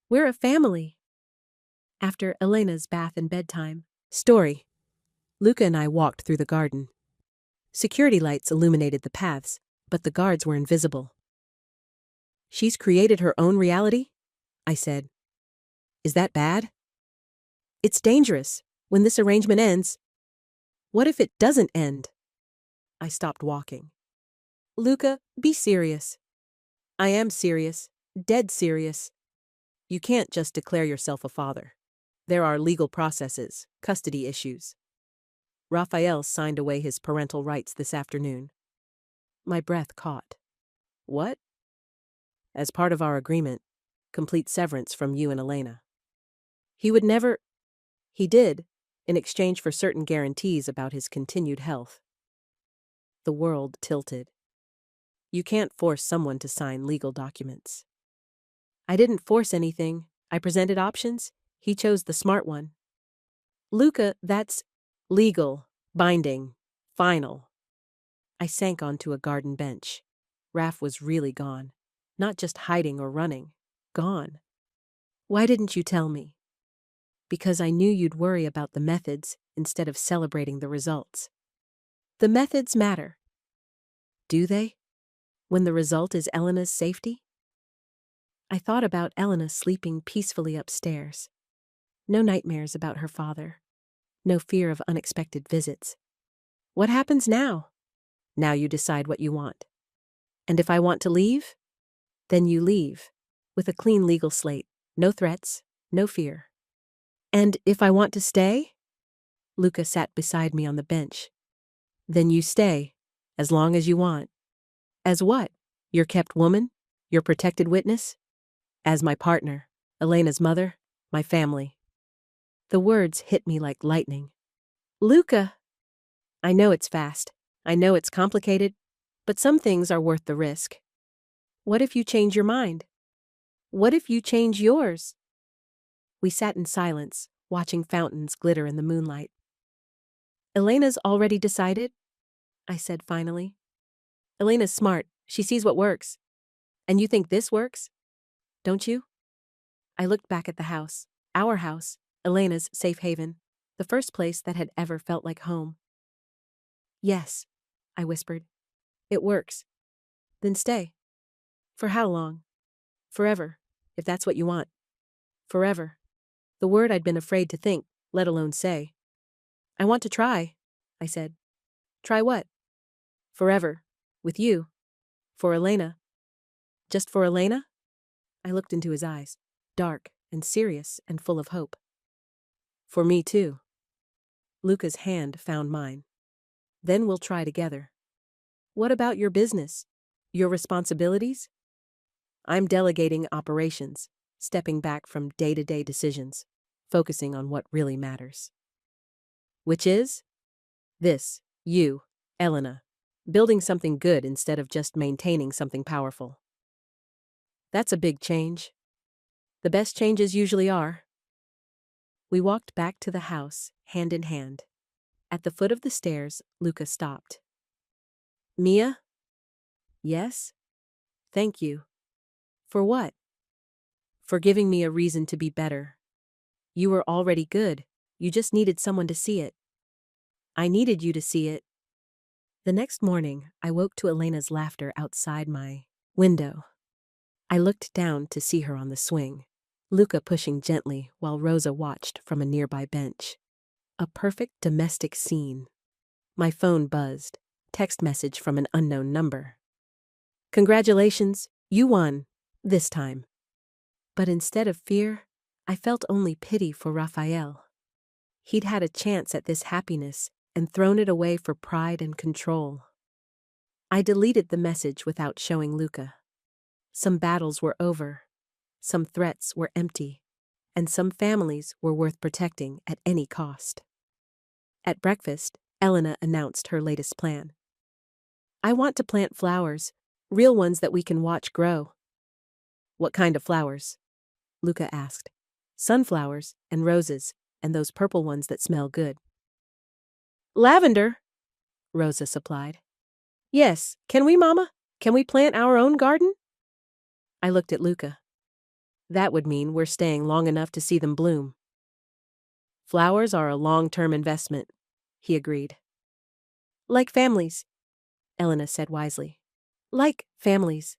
We're a family. After Elena's bath and bedtime story, Luca and I walked through the garden. Security lights illuminated the paths, but the guards were invisible. She's created her own reality? I said. Is that bad? It's dangerous. When this arrangement ends, what if it doesn't end? I stopped walking. Luca, be serious. I am serious. Dead serious. You can't just declare yourself a father. There are legal processes, custody issues. Raphael signed away his parental rights this afternoon. My breath caught. What? As part of our agreement, complete severance from you and Elena. He would never... He did, in exchange for certain guarantees about his continued health. The world tilted. You can't force someone to sign legal documents. I didn't force anything. I presented options. He chose the smart one. Luca, that's legal, binding, final. I sank onto a garden bench. Raph was really gone. Not just hiding or running. Gone. Why didn't you tell me? Because I knew you'd worry about the methods instead of celebrating the results. The methods matter. Do they? When the result is Elena's safety? I thought about Elena sleeping peacefully upstairs. No nightmares about her father. No fear of unexpected visits. What happens now? Now you decide what you want. And if I want to leave? Then you leave. With a clean legal slate. No threats. No fear. And if I want to stay? Luca sat beside me on the bench. Then you stay. As long as you want. As what? Your kept woman? Your protected witness? As my partner. Elena's mother. My family. The words hit me like lightning. Luca! I know it's fast. I know it's complicated. But some things are worth the risk. What if you change your mind? What if you change yours? We sat in silence, watching fountains glitter in the moonlight. Elena's already decided? I said finally. Elena's smart. She sees what works. And you think this works? Don't you? I looked back at the house. Our house. Elena's safe haven. The first place that had ever felt like home. Yes, I whispered. It works. Then stay. For how long? Forever, if that's what you want. Forever. The word I'd been afraid to think, let alone say. I want to try, I said. Try what? Forever. With you. For Elena. Just for Elena? I looked into his eyes, dark and serious and full of hope. For me too. Luca's hand found mine. Then we'll try together. What about your business? Your responsibilities? I'm delegating operations, stepping back from day-to-day decisions, focusing on what really matters. Which is? This, you, Elena, building something good instead of just maintaining something powerful. That's a big change. The best changes usually are. We walked back to the house, hand in hand. At the foot of the stairs, Luca stopped. Mia? Yes? Thank you. For what? For giving me a reason to be better. You were already good. You just needed someone to see it. I needed you to see it. The next morning, I woke to Elena's laughter outside my window. I looked down to see her on the swing, Luca pushing gently while Rosa watched from a nearby bench. A perfect domestic scene. My phone buzzed. Text message from an unknown number. Congratulations, you won. This time. But instead of fear, I felt only pity for Raphael. He'd had a chance at this happiness and thrown it away for pride and control. I deleted the message without showing Luca. Some battles were over, some threats were empty, and some families were worth protecting at any cost. At breakfast, Elena announced her latest plan. I want to plant flowers, real ones that we can watch grow. What kind of flowers? Luca asked. Sunflowers and roses, and those purple ones that smell good. Lavender, Rosa supplied. Yes, can we, Mama? Can we plant our own garden? I looked at Luca. That would mean we're staying long enough to see them bloom. Flowers are a long-term investment, he agreed. Like families, Elena said wisely. Like families,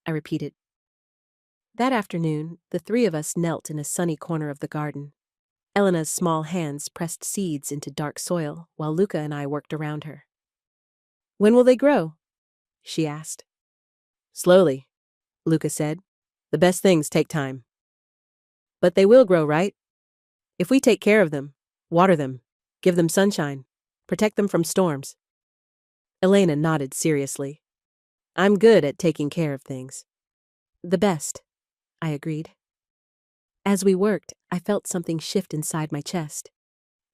I repeated. That afternoon, the three of us knelt in a sunny corner of the garden. Elena's small hands pressed seeds into dark soil while Luca and I worked around her. When will they grow? She asked. Slowly, Luca said. The best things take time. But they will grow, right? If we take care of them, water them, give them sunshine, protect them from storms. Elena nodded seriously. I'm good at taking care of things. The best, I agreed. As we worked, I felt something shift inside my chest.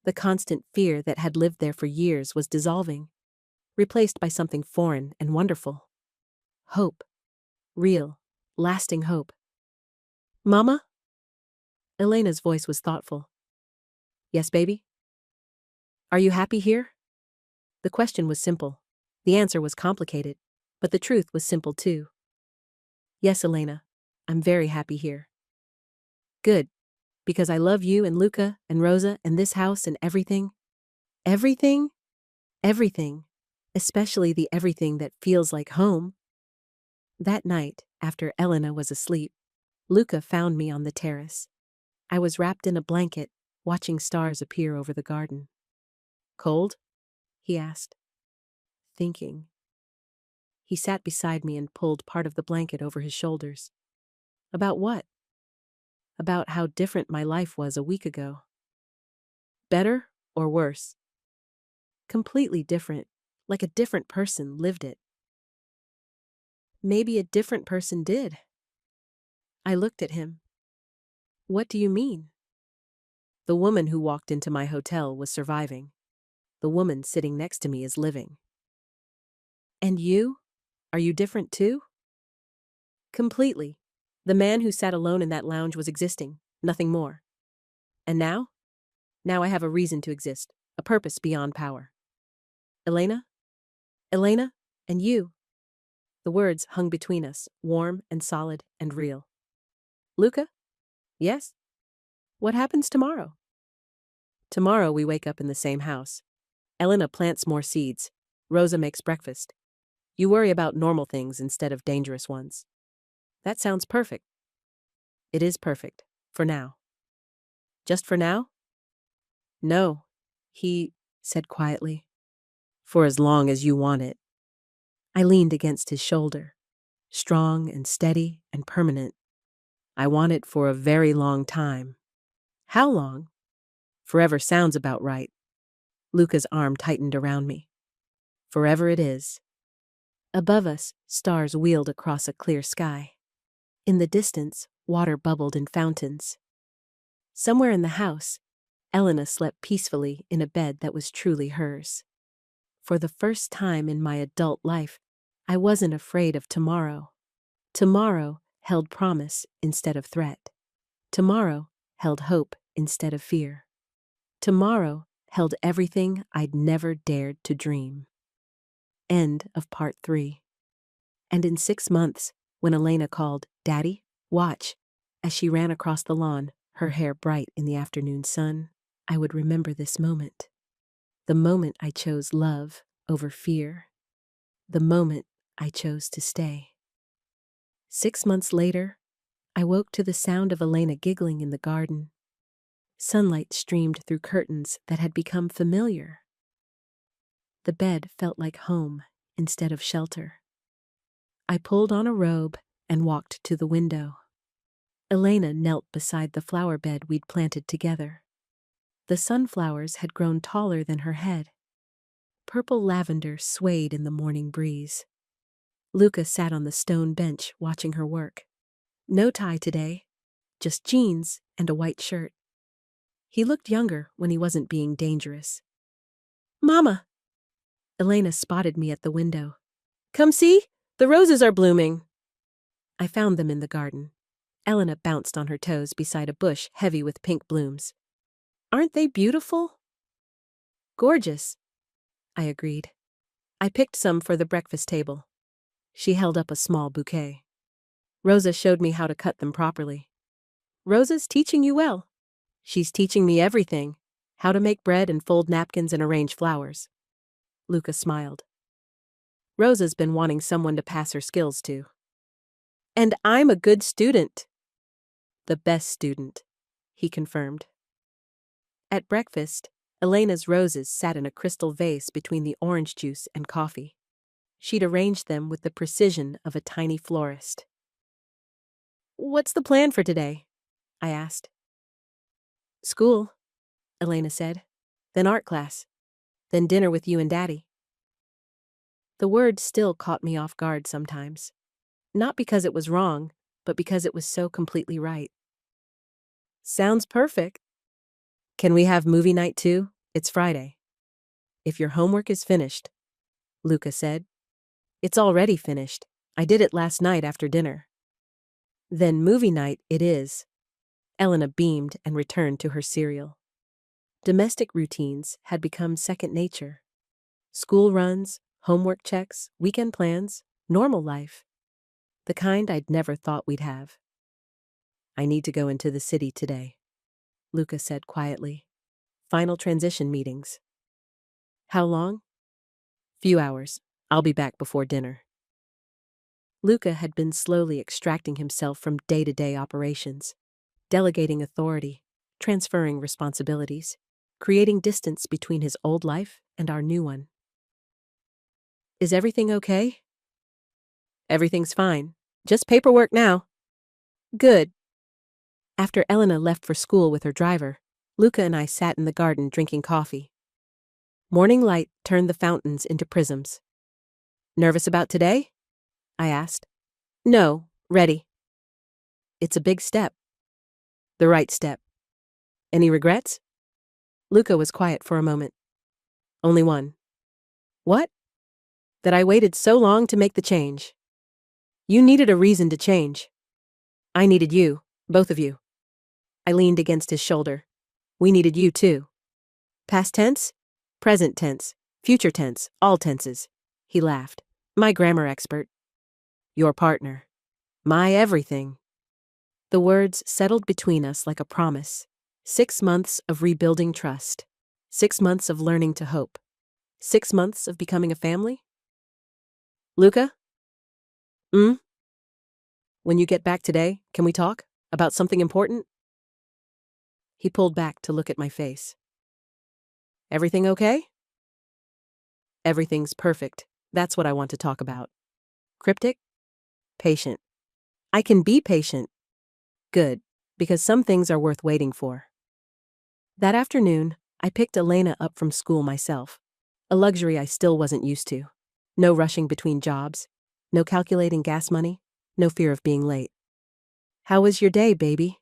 The constant fear that had lived there for years was dissolving, replaced by something foreign and wonderful. Hope. Real, lasting hope. Mama? Elena's voice was thoughtful. Yes, baby? Are you happy here? The question was simple. The answer was complicated, but the truth was simple too. Yes, Elena, I'm very happy here. Good, because I love you and Luca and Rosa and this house and everything. Everything? Everything. Especially the everything that feels like home. That night, after Elena was asleep, Luca found me on the terrace. I was wrapped in a blanket, watching stars appear over the garden. Cold? He asked. Thinking. He sat beside me and pulled part of the blanket over his shoulders. About what? About how different my life was a week ago. Better or worse? Completely different, like a different person lived it. Maybe a different person did. I looked at him. What do you mean? The woman who walked into my hotel was surviving. The woman sitting next to me is living. And you? Are you different too? Completely. The man who sat alone in that lounge was existing, nothing more. And now? Now I have a reason to exist, a purpose beyond power. Elena? Elena? And you? The words hung between us, warm and solid and real. Luca? Yes? What happens tomorrow? Tomorrow we wake up in the same house. Elena plants more seeds. Rosa makes breakfast. You worry about normal things instead of dangerous ones. That sounds perfect. It is perfect. For now. Just for now? No, he said quietly. For as long as you want it. I leaned against his shoulder. Strong and steady and permanent. I want it for a very long time. How long? Forever sounds about right. Luca's arm tightened around me. Forever it is. Above us, stars wheeled across a clear sky. In the distance, water bubbled in fountains. Somewhere in the house, Elena slept peacefully in a bed that was truly hers. For the first time in my adult life, I wasn't afraid of tomorrow. Tomorrow held promise instead of threat. Tomorrow held hope instead of fear. Tomorrow held everything I'd never dared to dream. End of part 3. And in 6 months, when Elena called, "Daddy, watch," as she ran across the lawn, her hair bright in the afternoon sun, I would remember this moment. The moment I chose love over fear. The moment I chose to stay. 6 months later, I woke to the sound of Elena giggling in the garden. Sunlight streamed through curtains that had become familiar. The bed felt like home instead of shelter. I pulled on a robe and walked to the window. Elena knelt beside the flower bed we'd planted together. The sunflowers had grown taller than her head. Purple lavender swayed in the morning breeze. Luca sat on the stone bench watching her work. No tie today, just jeans and a white shirt. He looked younger when he wasn't being dangerous. Mama! Elena spotted me at the window. Come see, the roses are blooming. I found them in the garden. Elena bounced on her toes beside a bush heavy with pink blooms. Aren't they beautiful? Gorgeous, I agreed. I picked some for the breakfast table. She held up a small bouquet. Rosa showed me how to cut them properly. Rosa's teaching you well. She's teaching me everything. How to make bread and fold napkins and arrange flowers. Luca smiled. Rosa's been wanting someone to pass her skills to. And I'm a good student. The best student, he confirmed. At breakfast, Elena's roses sat in a crystal vase between the orange juice and coffee. She'd arranged them with the precision of a tiny florist. What's the plan for today? I asked. School, Elena said. Then art class. Then dinner with you and Daddy. The word still caught me off guard sometimes. Not because it was wrong, but because it was so completely right. Sounds perfect. Can we have movie night too? It's Friday. If your homework is finished, Luca said. It's already finished. I did it last night after dinner. Then movie night it is. Elena beamed and returned to her cereal. Domestic routines had become second nature. School runs, homework checks, weekend plans, normal life. The kind I'd never thought we'd have. I need to go into the city today, Luca said quietly. Final transition meetings. How long? Few hours. I'll be back before dinner. Luca had been slowly extracting himself from day-to-day operations, delegating authority, transferring responsibilities, creating distance between his old life and our new one. Is everything okay? Everything's fine. Just paperwork now. Good. After Elena left for school with her driver, Luca and I sat in the garden drinking coffee. Morning light turned the fountains into prisms. Nervous about today? I asked. No, ready. It's a big step. The right step. Any regrets? Luca was quiet for a moment. Only one. What? That I waited so long to make the change. You needed a reason to change. I needed you, both of you. I leaned against his shoulder. We needed you too. Past tense? Present tense. Future tense. All tenses. He laughed. My grammar expert. Your partner. My everything. The words settled between us like a promise. 6 months of rebuilding trust. 6 months of learning to hope. 6 months of becoming a family? Luca? When you get back today, can we talk? About something important? He pulled back to look at my face. Everything okay? Everything's perfect. That's what I want to talk about. Cryptic? Patient. I can be patient. Good, because some things are worth waiting for. That afternoon, I picked Elena up from school myself, a luxury I still wasn't used to. No rushing between jobs, no calculating gas money, no fear of being late. How was your day, baby?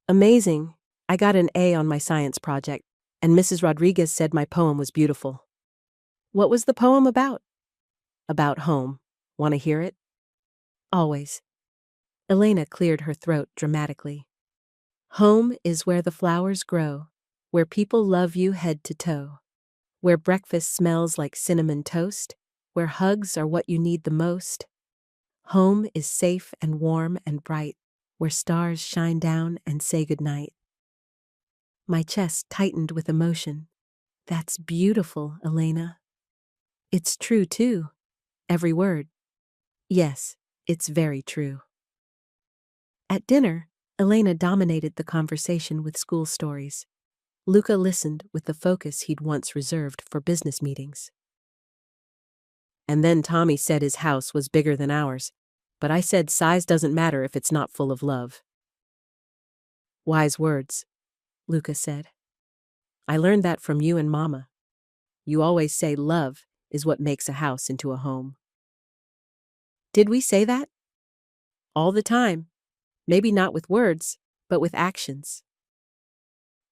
Amazing. I got an A on my science project, and Mrs. Rodriguez said my poem was beautiful. What was the poem about? About home. Want to hear it? Always. Elena cleared her throat dramatically. Home is where the flowers grow, where people love you head to toe, where breakfast smells like cinnamon toast, where hugs are what you need the most. Home is safe and warm and bright, where stars shine down and say goodnight. My chest tightened with emotion. That's beautiful, Elena. It's true, too. Every word. Yes, it's very true. At dinner, Elena dominated the conversation with school stories. Luca listened with the focus he'd once reserved for business meetings. And then Tommy said his house was bigger than ours, but I said size doesn't matter if it's not full of love. Wise words, Luca said. I learned that from you and Mama. You always say love is what makes a house into a home. Did we say that? All the time. Maybe not with words, but with actions.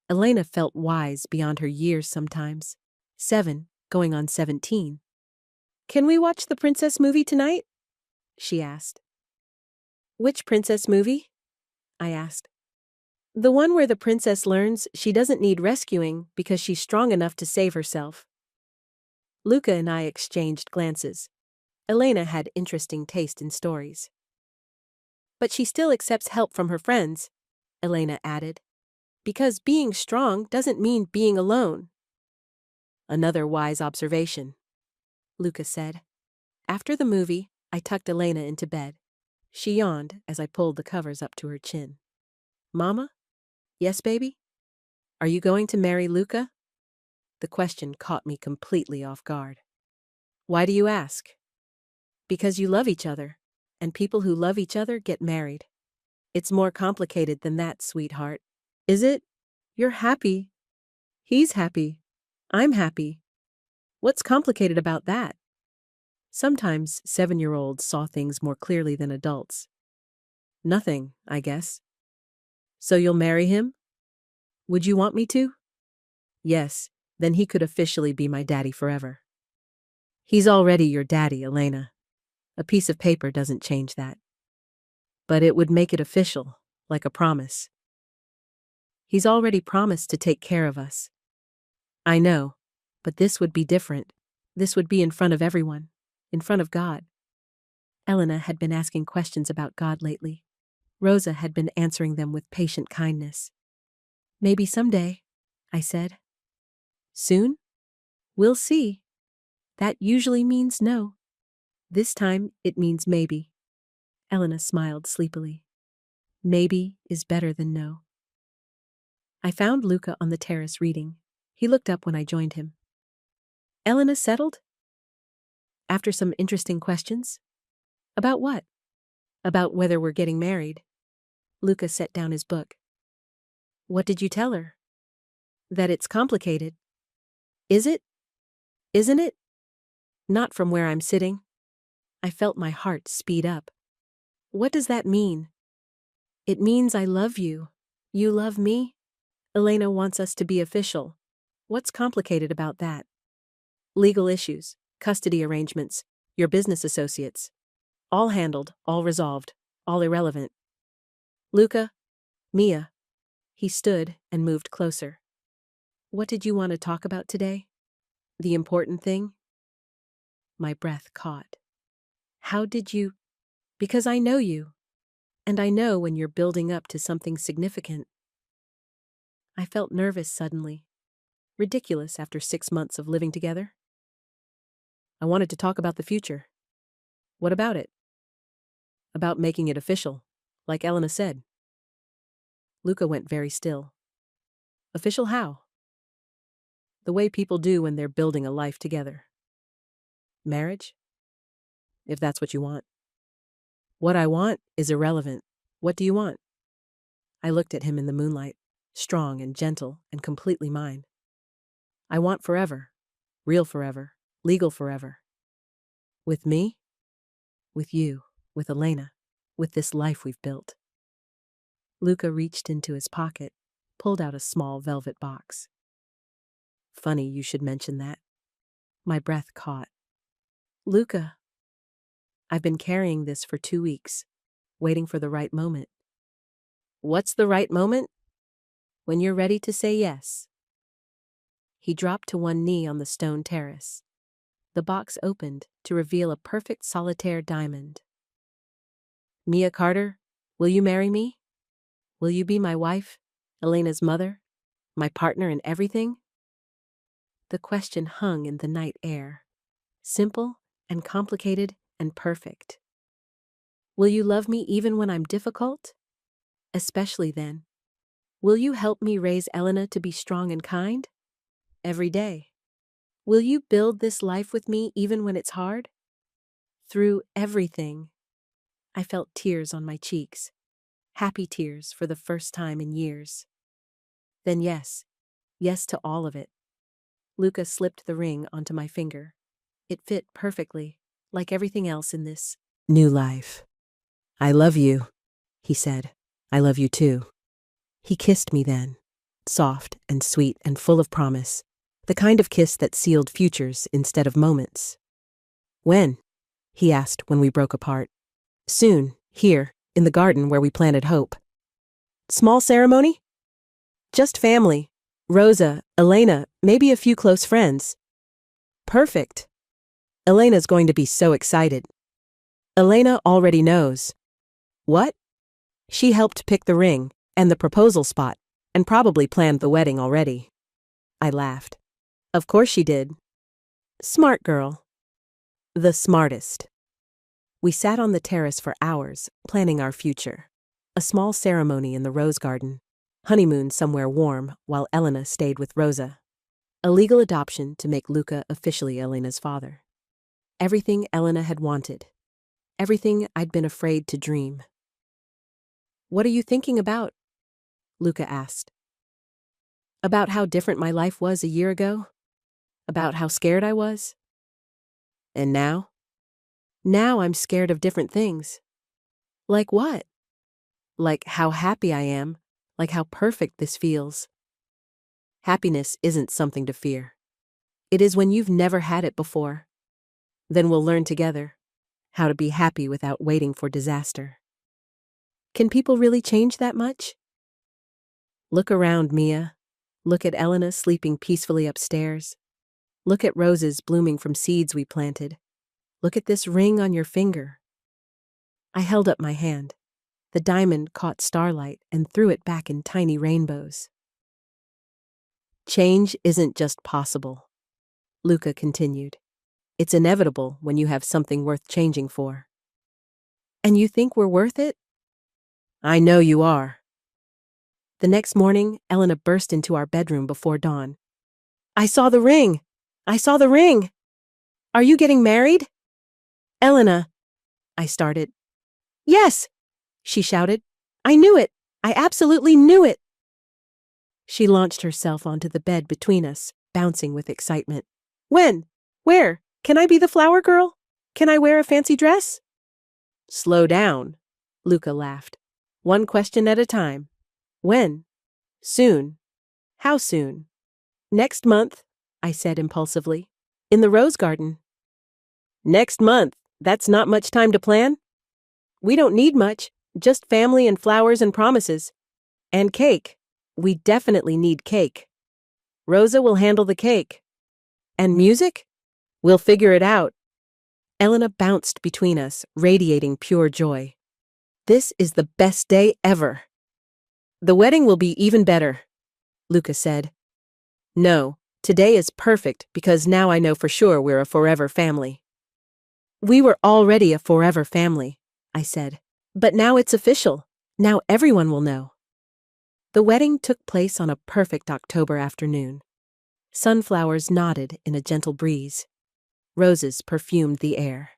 Elena felt wise beyond her years sometimes. 7, going on 17. Can we watch the princess movie tonight? She asked. Which princess movie? I asked. The one where the princess learns she doesn't need rescuing because she's strong enough to save herself. Luca and I exchanged glances. Elena had interesting taste in stories. But she still accepts help from her friends, Elena added, because being strong doesn't mean being alone. Another wise observation, Luca said. After the movie, I tucked Elena into bed. She yawned as I pulled the covers up to her chin. Mama? Yes, baby? Are you going to marry Luca? The question caught me completely off guard. Why do you ask? Because you love each other, and people who love each other get married. It's more complicated than that, sweetheart. Is it? You're happy. He's happy. I'm happy. What's complicated about that? Sometimes 7-year-olds saw things more clearly than adults. Nothing, I guess. So you'll marry him? Would you want me to? Yes, then he could officially be my daddy forever. He's already your daddy, Elena. A piece of paper doesn't change that. But it would make it official, like a promise. He's already promised to take care of us. I know, but this would be different. This would be in front of everyone, in front of God. Elena had been asking questions about God lately. Rosa had been answering them with patient kindness. Maybe someday, I said. Soon? We'll see. That usually means no. This time it means maybe. Elena smiled sleepily. Maybe is better than no. I found Luca on the terrace reading. He looked up when I joined him. Elena settled? After some interesting questions? About what? About whether we're getting married. Luca set down his book. What did you tell her? That it's complicated. Is it? Isn't it? Not from where I'm sitting. I felt my heart speed up. What does that mean? It means I love you. You love me? Elena wants us to be official. What's complicated about that? Legal issues, custody arrangements, your business associates. All handled, all resolved, all irrelevant. Luca, Mia. He stood and moved closer. What did you want to talk about today? The important thing? My breath caught. How did you? Because I know you. And I know when you're building up to something significant. I felt nervous suddenly. Ridiculous after 6 months of living together. I wanted to talk about the future. What about it? About making it official, like Elena said. Luca went very still. Official how? The way people do when they're building a life together. Marriage? If that's what you want. What I want is irrelevant. What do you want? I looked at him in the moonlight, strong and gentle and completely mine. I want forever. Real forever. Legal forever. With me? With you. With Elena. With this life we've built. Luca reached into his pocket, pulled out a small velvet box. Funny you should mention that. My breath caught. Luca. I've been carrying this for 2 weeks, waiting for the right moment. What's the right moment? When you're ready to say yes. He dropped to one knee on the stone terrace. The box opened to reveal a perfect solitaire diamond. Mia Carter, will you marry me? Will you be my wife, Elena's mother, my partner in everything? The question hung in the night air, simple and complicated and perfect. Will you love me even when I'm difficult? Especially then. Will you help me raise Elena to be strong and kind? Every day. Will you build this life with me even when it's hard? Through everything. I felt tears on my cheeks. Happy tears for the first time in years. Then yes. Yes to all of it. Luca slipped the ring onto my finger. It fit perfectly, like everything else in this new life. I love you, he said. I love you too. He kissed me then, soft and sweet and full of promise, the kind of kiss that sealed futures instead of moments. When? He asked when we broke apart. Soon, here, in the garden where we planted hope. Small ceremony? Just family. Rosa, Elena, maybe a few close friends. Perfect. Elena's going to be so excited. Elena already knows. What? She helped pick the ring and the proposal spot and probably planned the wedding already. I laughed. Of course she did. Smart girl. The smartest. We sat on the terrace for hours, planning our future. A small ceremony in the rose garden. Honeymoon somewhere warm while Elena stayed with Rosa. A legal adoption to make Luca officially Elena's father. Everything Elena had wanted. Everything I'd been afraid to dream. What are you thinking about? Luca asked. About how different my life was a year ago? About how scared I was? And now? Now I'm scared of different things. Like what? Like how happy I am, like how perfect this feels. Happiness isn't something to fear. It is when you've never had it before. Then we'll learn together how to be happy without waiting for disaster. Can people really change that much? Look around, Mia. Look at Elena sleeping peacefully upstairs. Look at roses blooming from seeds we planted. Look at this ring on your finger. I held up my hand. The diamond caught starlight and threw it back in tiny rainbows. Change isn't just possible, Luca continued. It's inevitable when you have something worth changing for. And you think we're worth it? I know you are. The next morning, Elena burst into our bedroom before dawn. I saw the ring! I saw the ring! Are you getting married? Elena, I started. Yes, she shouted. I knew it! I absolutely knew it! She launched herself onto the bed between us, bouncing with excitement. When? Where? Can I be the flower girl? Can I wear a fancy dress? Slow down, Luca laughed. One question at a time. When? Soon. How soon? Next month, I said impulsively. In the rose garden. Next month? That's not much time to plan? We don't need much, just family and flowers and promises. And cake. We definitely need cake. Rosa will handle the cake. And music? We'll figure it out. Elena bounced between us, radiating pure joy. This is the best day ever. The wedding will be even better, Luca said. No, today is perfect because now I know for sure we're a forever family. We were already a forever family, I said. But now it's official. Now everyone will know. The wedding took place on a perfect October afternoon. Sunflowers nodded in a gentle breeze. Roses perfumed the air.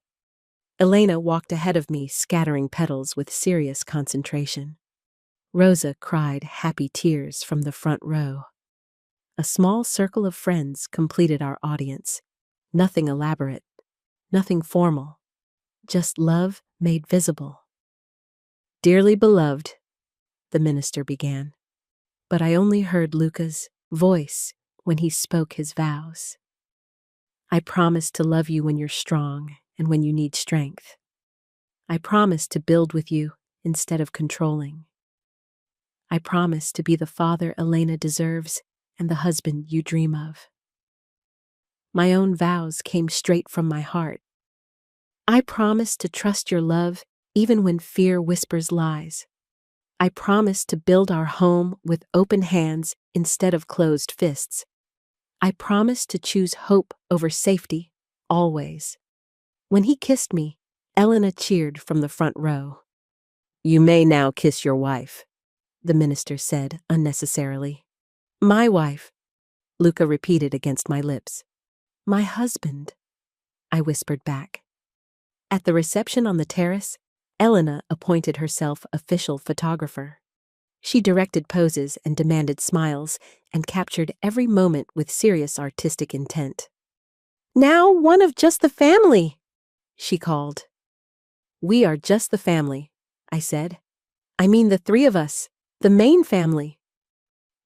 Elena walked ahead of me, scattering petals with serious concentration. Rosa cried happy tears from the front row. A small circle of friends completed our audience. Nothing elaborate, nothing formal, just love made visible. Dearly beloved, the minister began, but I only heard Luca's voice when he spoke his vows. I promise to love you when you're strong and when you need strength. I promise to build with you instead of controlling. I promise to be the father Elena deserves and the husband you dream of. My own vows came straight from my heart. I promise to trust your love even when fear whispers lies. I promise to build our home with open hands instead of closed fists. I promise to choose hope over safety, always. When he kissed me, Elena cheered from the front row. You may now kiss your wife, the minister said unnecessarily. My wife, Luca repeated against my lips. My husband, I whispered back. At the reception on the terrace, Elena appointed herself official photographer. She directed poses and demanded smiles and captured every moment with serious artistic intent. Now one of just the family, she called. We are just the family, I said. I mean the three of us, the main family.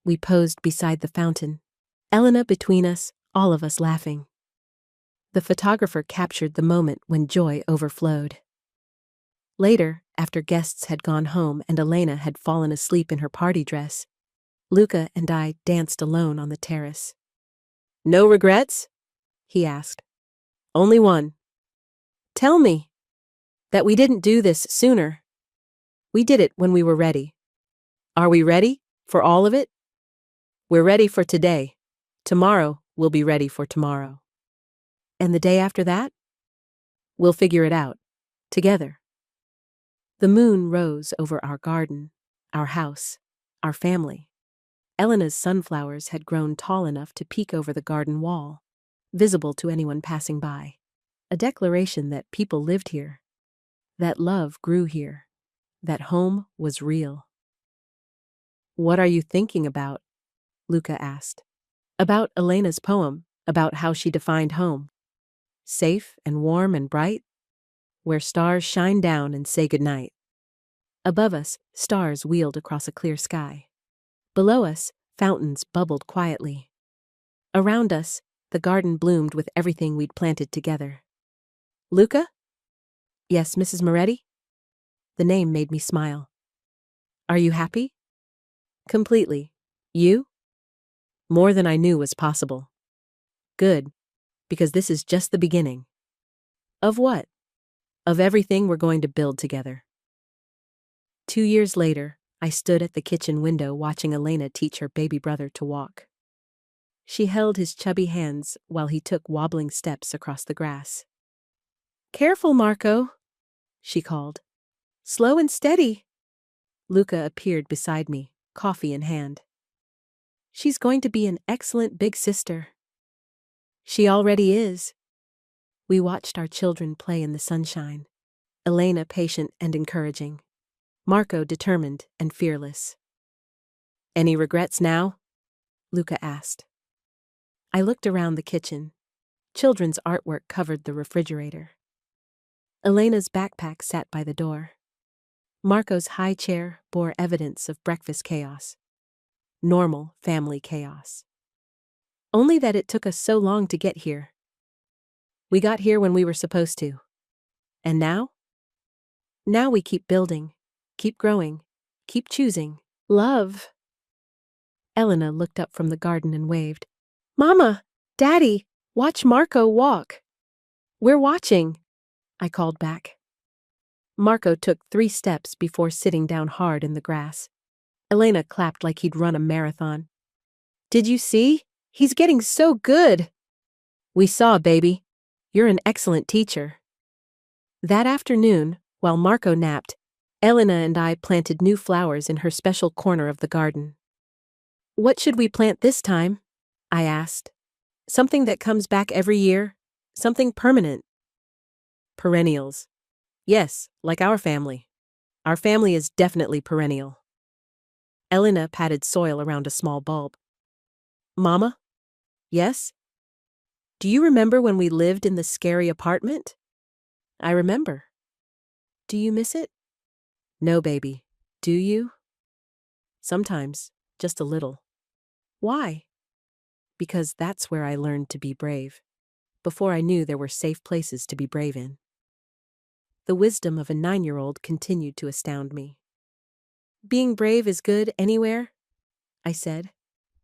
We posed beside the fountain, Elena between us, all of us laughing. The photographer captured the moment when joy overflowed. Later, after guests had gone home and Elena had fallen asleep in her party dress, Luca and I danced alone on the terrace. No regrets? He asked. Only one. Tell me. That we didn't do this sooner. We did it when we were ready. Are we ready for all of it? We're ready for today. Tomorrow we'll be ready for tomorrow. And the day after that? We'll figure it out. Together. The moon rose over our garden, our house, our family. Elena's sunflowers had grown tall enough to peek over the garden wall, visible to anyone passing by. A declaration that people lived here, that love grew here, that home was real. What are you thinking about? Luca asked. About Elena's poem, about how she defined home. Safe and warm and bright, where stars shine down and say goodnight. Above us, stars wheeled across a clear sky. Below us, Fountains bubbled quietly. Around us, the garden bloomed with everything we'd planted together. Luca? Yes, Mrs. Moretti? The name made me smile. Are you happy? Completely. You? More than I knew was possible. Good, because this is just the beginning. Of what? Of everything we're going to build together. 2 years later, I stood at the kitchen window watching Elena teach her baby brother to walk. She held his chubby hands while he took wobbling steps across the grass. Careful, Marco, she called. Slow and steady. Luca appeared beside me, coffee in hand. She's going to be an excellent big sister. She already is. We watched our children play in the sunshine. Elena patient and encouraging. Marco determined and fearless. Any regrets now? Luca asked. I looked around the kitchen. Children's artwork covered the refrigerator. Elena's backpack sat by the door. Marco's high chair bore evidence of breakfast chaos. Normal family chaos. Only that it took us so long to get here. We got here when we were supposed to. And now? Now we keep building, keep growing, keep choosing. Love. Elena looked up from the garden and waved. Mama, Daddy, watch Marco walk. We're watching, I called back. Marco took 3 steps before sitting down hard in the grass. Elena clapped like he'd run a marathon. Did you see? He's getting so good. We saw, baby. You're an excellent teacher. That afternoon, while Marco napped, Elena and I planted new flowers in her special corner of the garden. What should we plant this time? I asked. Something that comes back every year? Something permanent? Perennials. Yes, like our family. Our family is definitely perennial. Elena patted soil around a small bulb. Mama? Yes? Do you remember when we lived in the scary apartment? I remember. Do you miss it? No, baby. Do you? Sometimes, just a little. Why? Because that's where I learned to be brave, before I knew there were safe places to be brave in. The wisdom of a 9-year-old continued to astound me. Being brave is good anywhere, I said,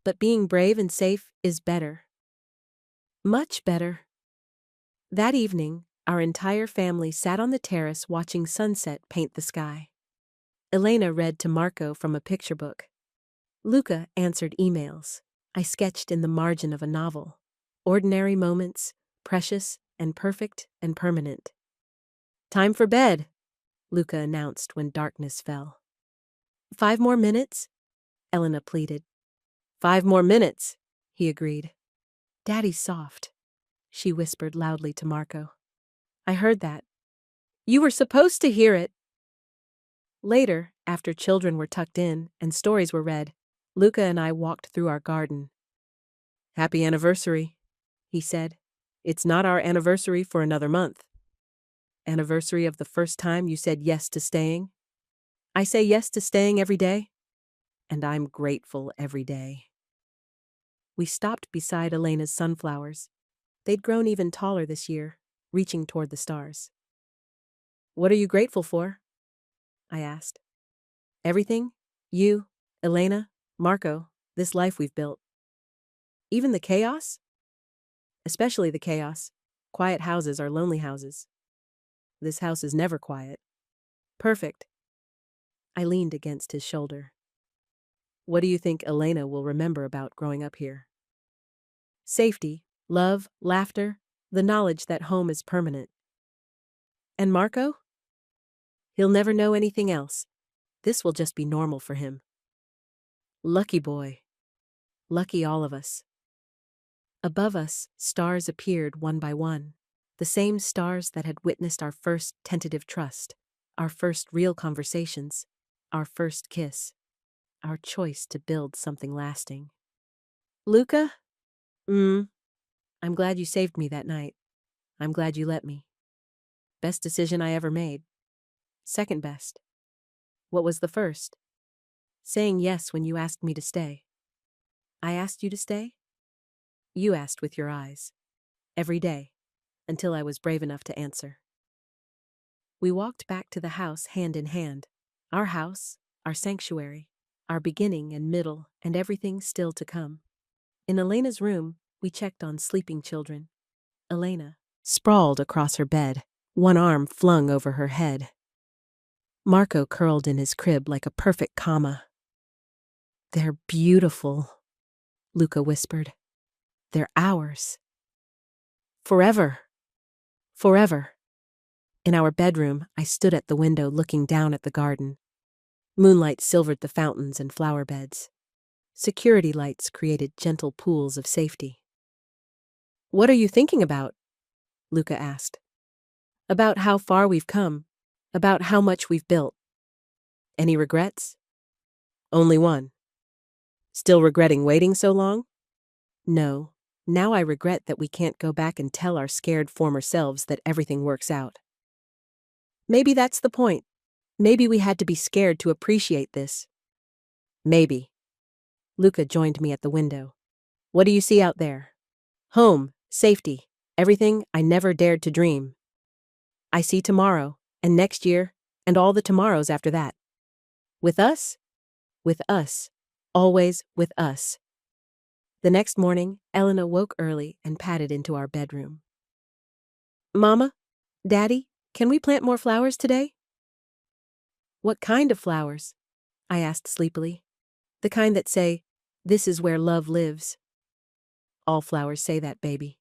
but being brave and safe is better. Much better. That evening, our entire family sat on the terrace watching sunset paint the sky. Elena read to Marco from a picture book. Luca answered emails. I sketched in the margin of a novel. Ordinary moments, precious and perfect and permanent. Time for bed, Luca announced when darkness fell. 5 more minutes? Elena pleaded. 5 more minutes, he agreed. Daddy's soft, she whispered loudly to Marco. I heard that. You were supposed to hear it. Later, after children were tucked in and stories were read, Luca and I walked through our garden. Happy anniversary, he said. It's not our anniversary for another month. Anniversary of the first time you said yes to staying? I say yes to staying every day, and I'm grateful every day. We stopped beside Elena's sunflowers. They'd grown even taller this year, reaching toward the stars. What are you grateful for? I asked. Everything. You, Elena, Marco, this life we've built. Even the chaos? Especially the chaos. Quiet houses are lonely houses. This house is never quiet. Perfect. I leaned against his shoulder. What do you think Elena will remember about growing up here? Safety, love, laughter, the knowledge that home is permanent. And Marco? He'll never know anything else. This will just be normal for him. Lucky boy. Lucky all of us. Above us, stars appeared one by one. The same stars that had witnessed our first tentative trust, our first real conversations, our first kiss, our choice to build something lasting. Luca? I'm glad you saved me that night. I'm glad you let me. Best decision I ever made. Second best. What was the first? Saying yes when you asked me to stay. I asked you to stay? You asked with your eyes. Every day, until I was brave enough to answer. We walked back to the house hand in hand. Our house, our sanctuary, our beginning and middle, and everything still to come. In Elena's room, we checked on sleeping children. Elena, sprawled across her bed, one arm flung over her head. Marco curled in his crib like a perfect comma. "They're beautiful," Luca whispered. "They're ours. Forever. Forever." In our bedroom, I stood at the window looking down at the garden. Moonlight silvered the fountains and flower beds. Security lights created gentle pools of safety. "What are you thinking about?" Luca asked. "About how far we've come. About how much we've built." "Any regrets?" "Only one." "Still regretting waiting so long?" "No. Now I regret that we can't go back and tell our scared former selves that everything works out." "Maybe that's the point. Maybe we had to be scared to appreciate this." "Maybe." Luca joined me at the window. "What do you see out there?" "Home, safety, everything I never dared to dream." "I see tomorrow, and next year, and all the tomorrows after that." "With us?" "With us. Always with us." The next morning, Elena woke early and padded into our bedroom. "Mama, Daddy, can we plant more flowers today?" "What kind of flowers?" I asked sleepily. "The kind that say, 'This is where love lives.'" "All flowers say that, baby."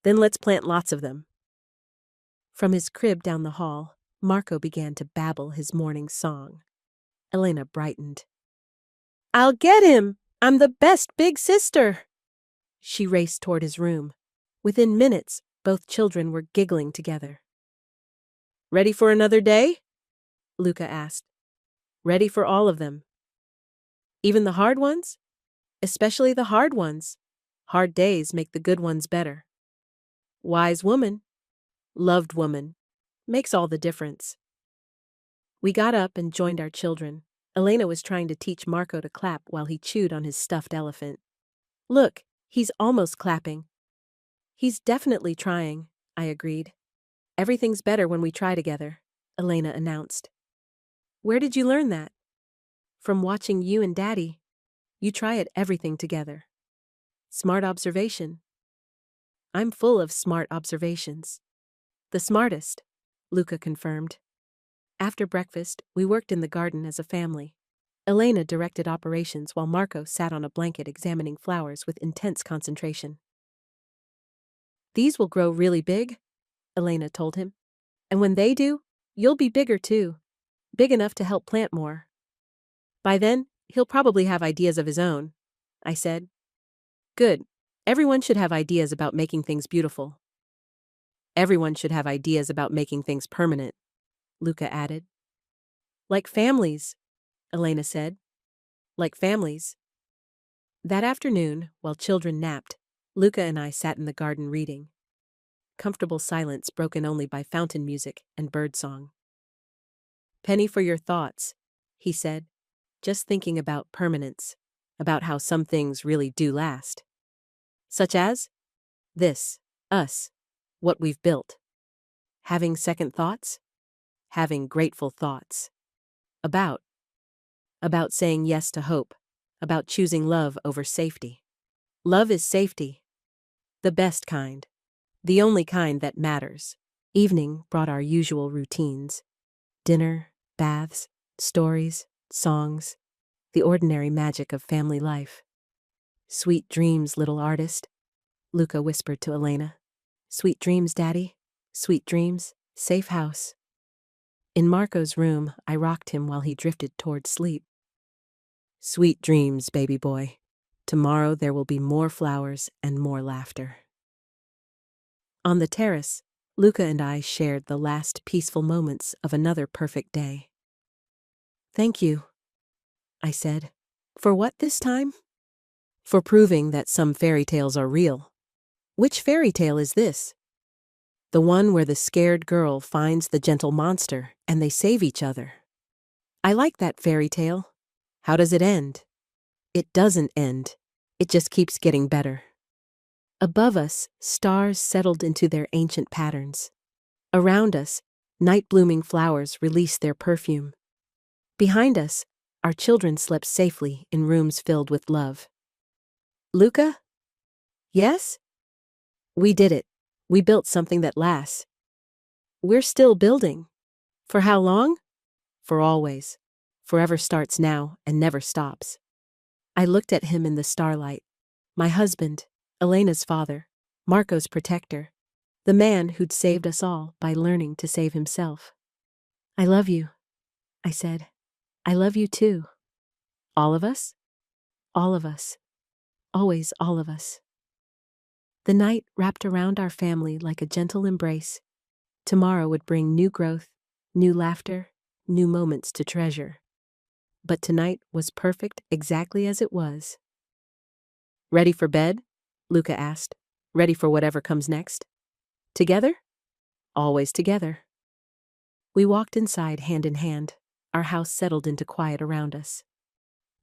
"Then let's plant lots of them." From his crib down the hall, Marco began to babble his morning song. Elena brightened. "I'll get him! I'm the best big sister!" She raced toward his room. Within minutes, both children were giggling together. "Ready for another day?" Luca asked. "Ready for all of them." "Even the hard ones?" "Especially the hard ones. Hard days make the good ones better." "Wise woman. Loved woman. Makes all the difference." We got up and joined our children. Elena was trying to teach Marco to clap while he chewed on his stuffed elephant. "Look, he's almost clapping." "He's definitely trying," I agreed. "Everything's better when we try together," Elena announced. "Where did you learn that?" "From watching you and Daddy. You try at everything together." "Smart observation." "I'm full of smart observations." "The smartest," Luca confirmed. After breakfast, we worked in the garden as a family. Elena directed operations while Marco sat on a blanket examining flowers with intense concentration. "These will grow really big," Elena told him. "And when they do, you'll be bigger too. Big enough to help plant more." "By then, he'll probably have ideas of his own," I said. "Good. Everyone should have ideas about making things beautiful." "Everyone should have ideas about making things permanent," Luca added. "Like families," Elena said. "Like families." That afternoon, while children napped, Luca and I sat in the garden reading. Comfortable silence broken only by fountain music and birdsong. "Penny for your thoughts," he said, just thinking about permanence, about how some things really do last. Such as? This, us, what we've built. Having second thoughts? Having grateful thoughts. About saying yes to hope, about choosing love over safety. Love is safety. The best kind. The only kind that matters. Evening brought our usual routines. Dinner, baths, stories, songs, the ordinary magic of family life. "Sweet dreams, little artist," Luca whispered to Elena. "Sweet dreams, Daddy. Sweet dreams, safe house." In Marco's room, I rocked him while he drifted toward sleep. "Sweet dreams, baby boy. Tomorrow there will be more flowers and more laughter." On the terrace, Luca and I shared the last peaceful moments of another perfect day. "Thank you," I said. "For what this time?" "For proving that some fairy tales are real." "Which fairy tale is this?" "The one where the scared girl finds the gentle monster and they save each other." "I like that fairy tale. How does it end?" "It doesn't end. It just keeps getting better. Above us, stars settled into their ancient patterns. Around us, night-blooming flowers released their perfume. Behind us, our children slept safely in rooms filled with love. Luca? Yes? We did it. We built something that lasts. We're still building. For how long? For always. Forever starts now and never stops. I looked at him in the starlight. My husband, Elena's father, Marco's protector, the man who'd saved us all by learning to save himself. I love you, I said. I love you too. All of us? All of us. Always all of us. The night wrapped around our family like a gentle embrace. Tomorrow would bring new growth, new laughter, new moments to treasure. But tonight was perfect exactly as it was. Ready for bed? Luca asked. Ready for whatever comes next? Together? Always together. We walked inside hand in hand, our house settled into quiet around us.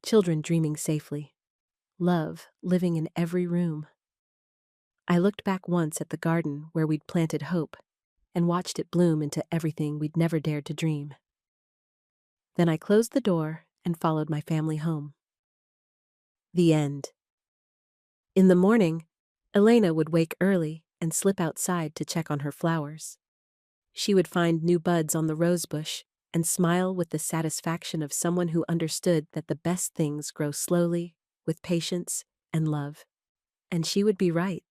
Children dreaming safely. Love living in every room. I looked back once at the garden where we'd planted hope and watched it bloom into everything we'd never dared to dream. Then I closed the door and followed my family home. The end. In the morning, Elena would wake early and slip outside to check on her flowers. She would find new buds on the rose bush and smile with the satisfaction of someone who understood that the best things grow slowly, with patience and love. And she would be right.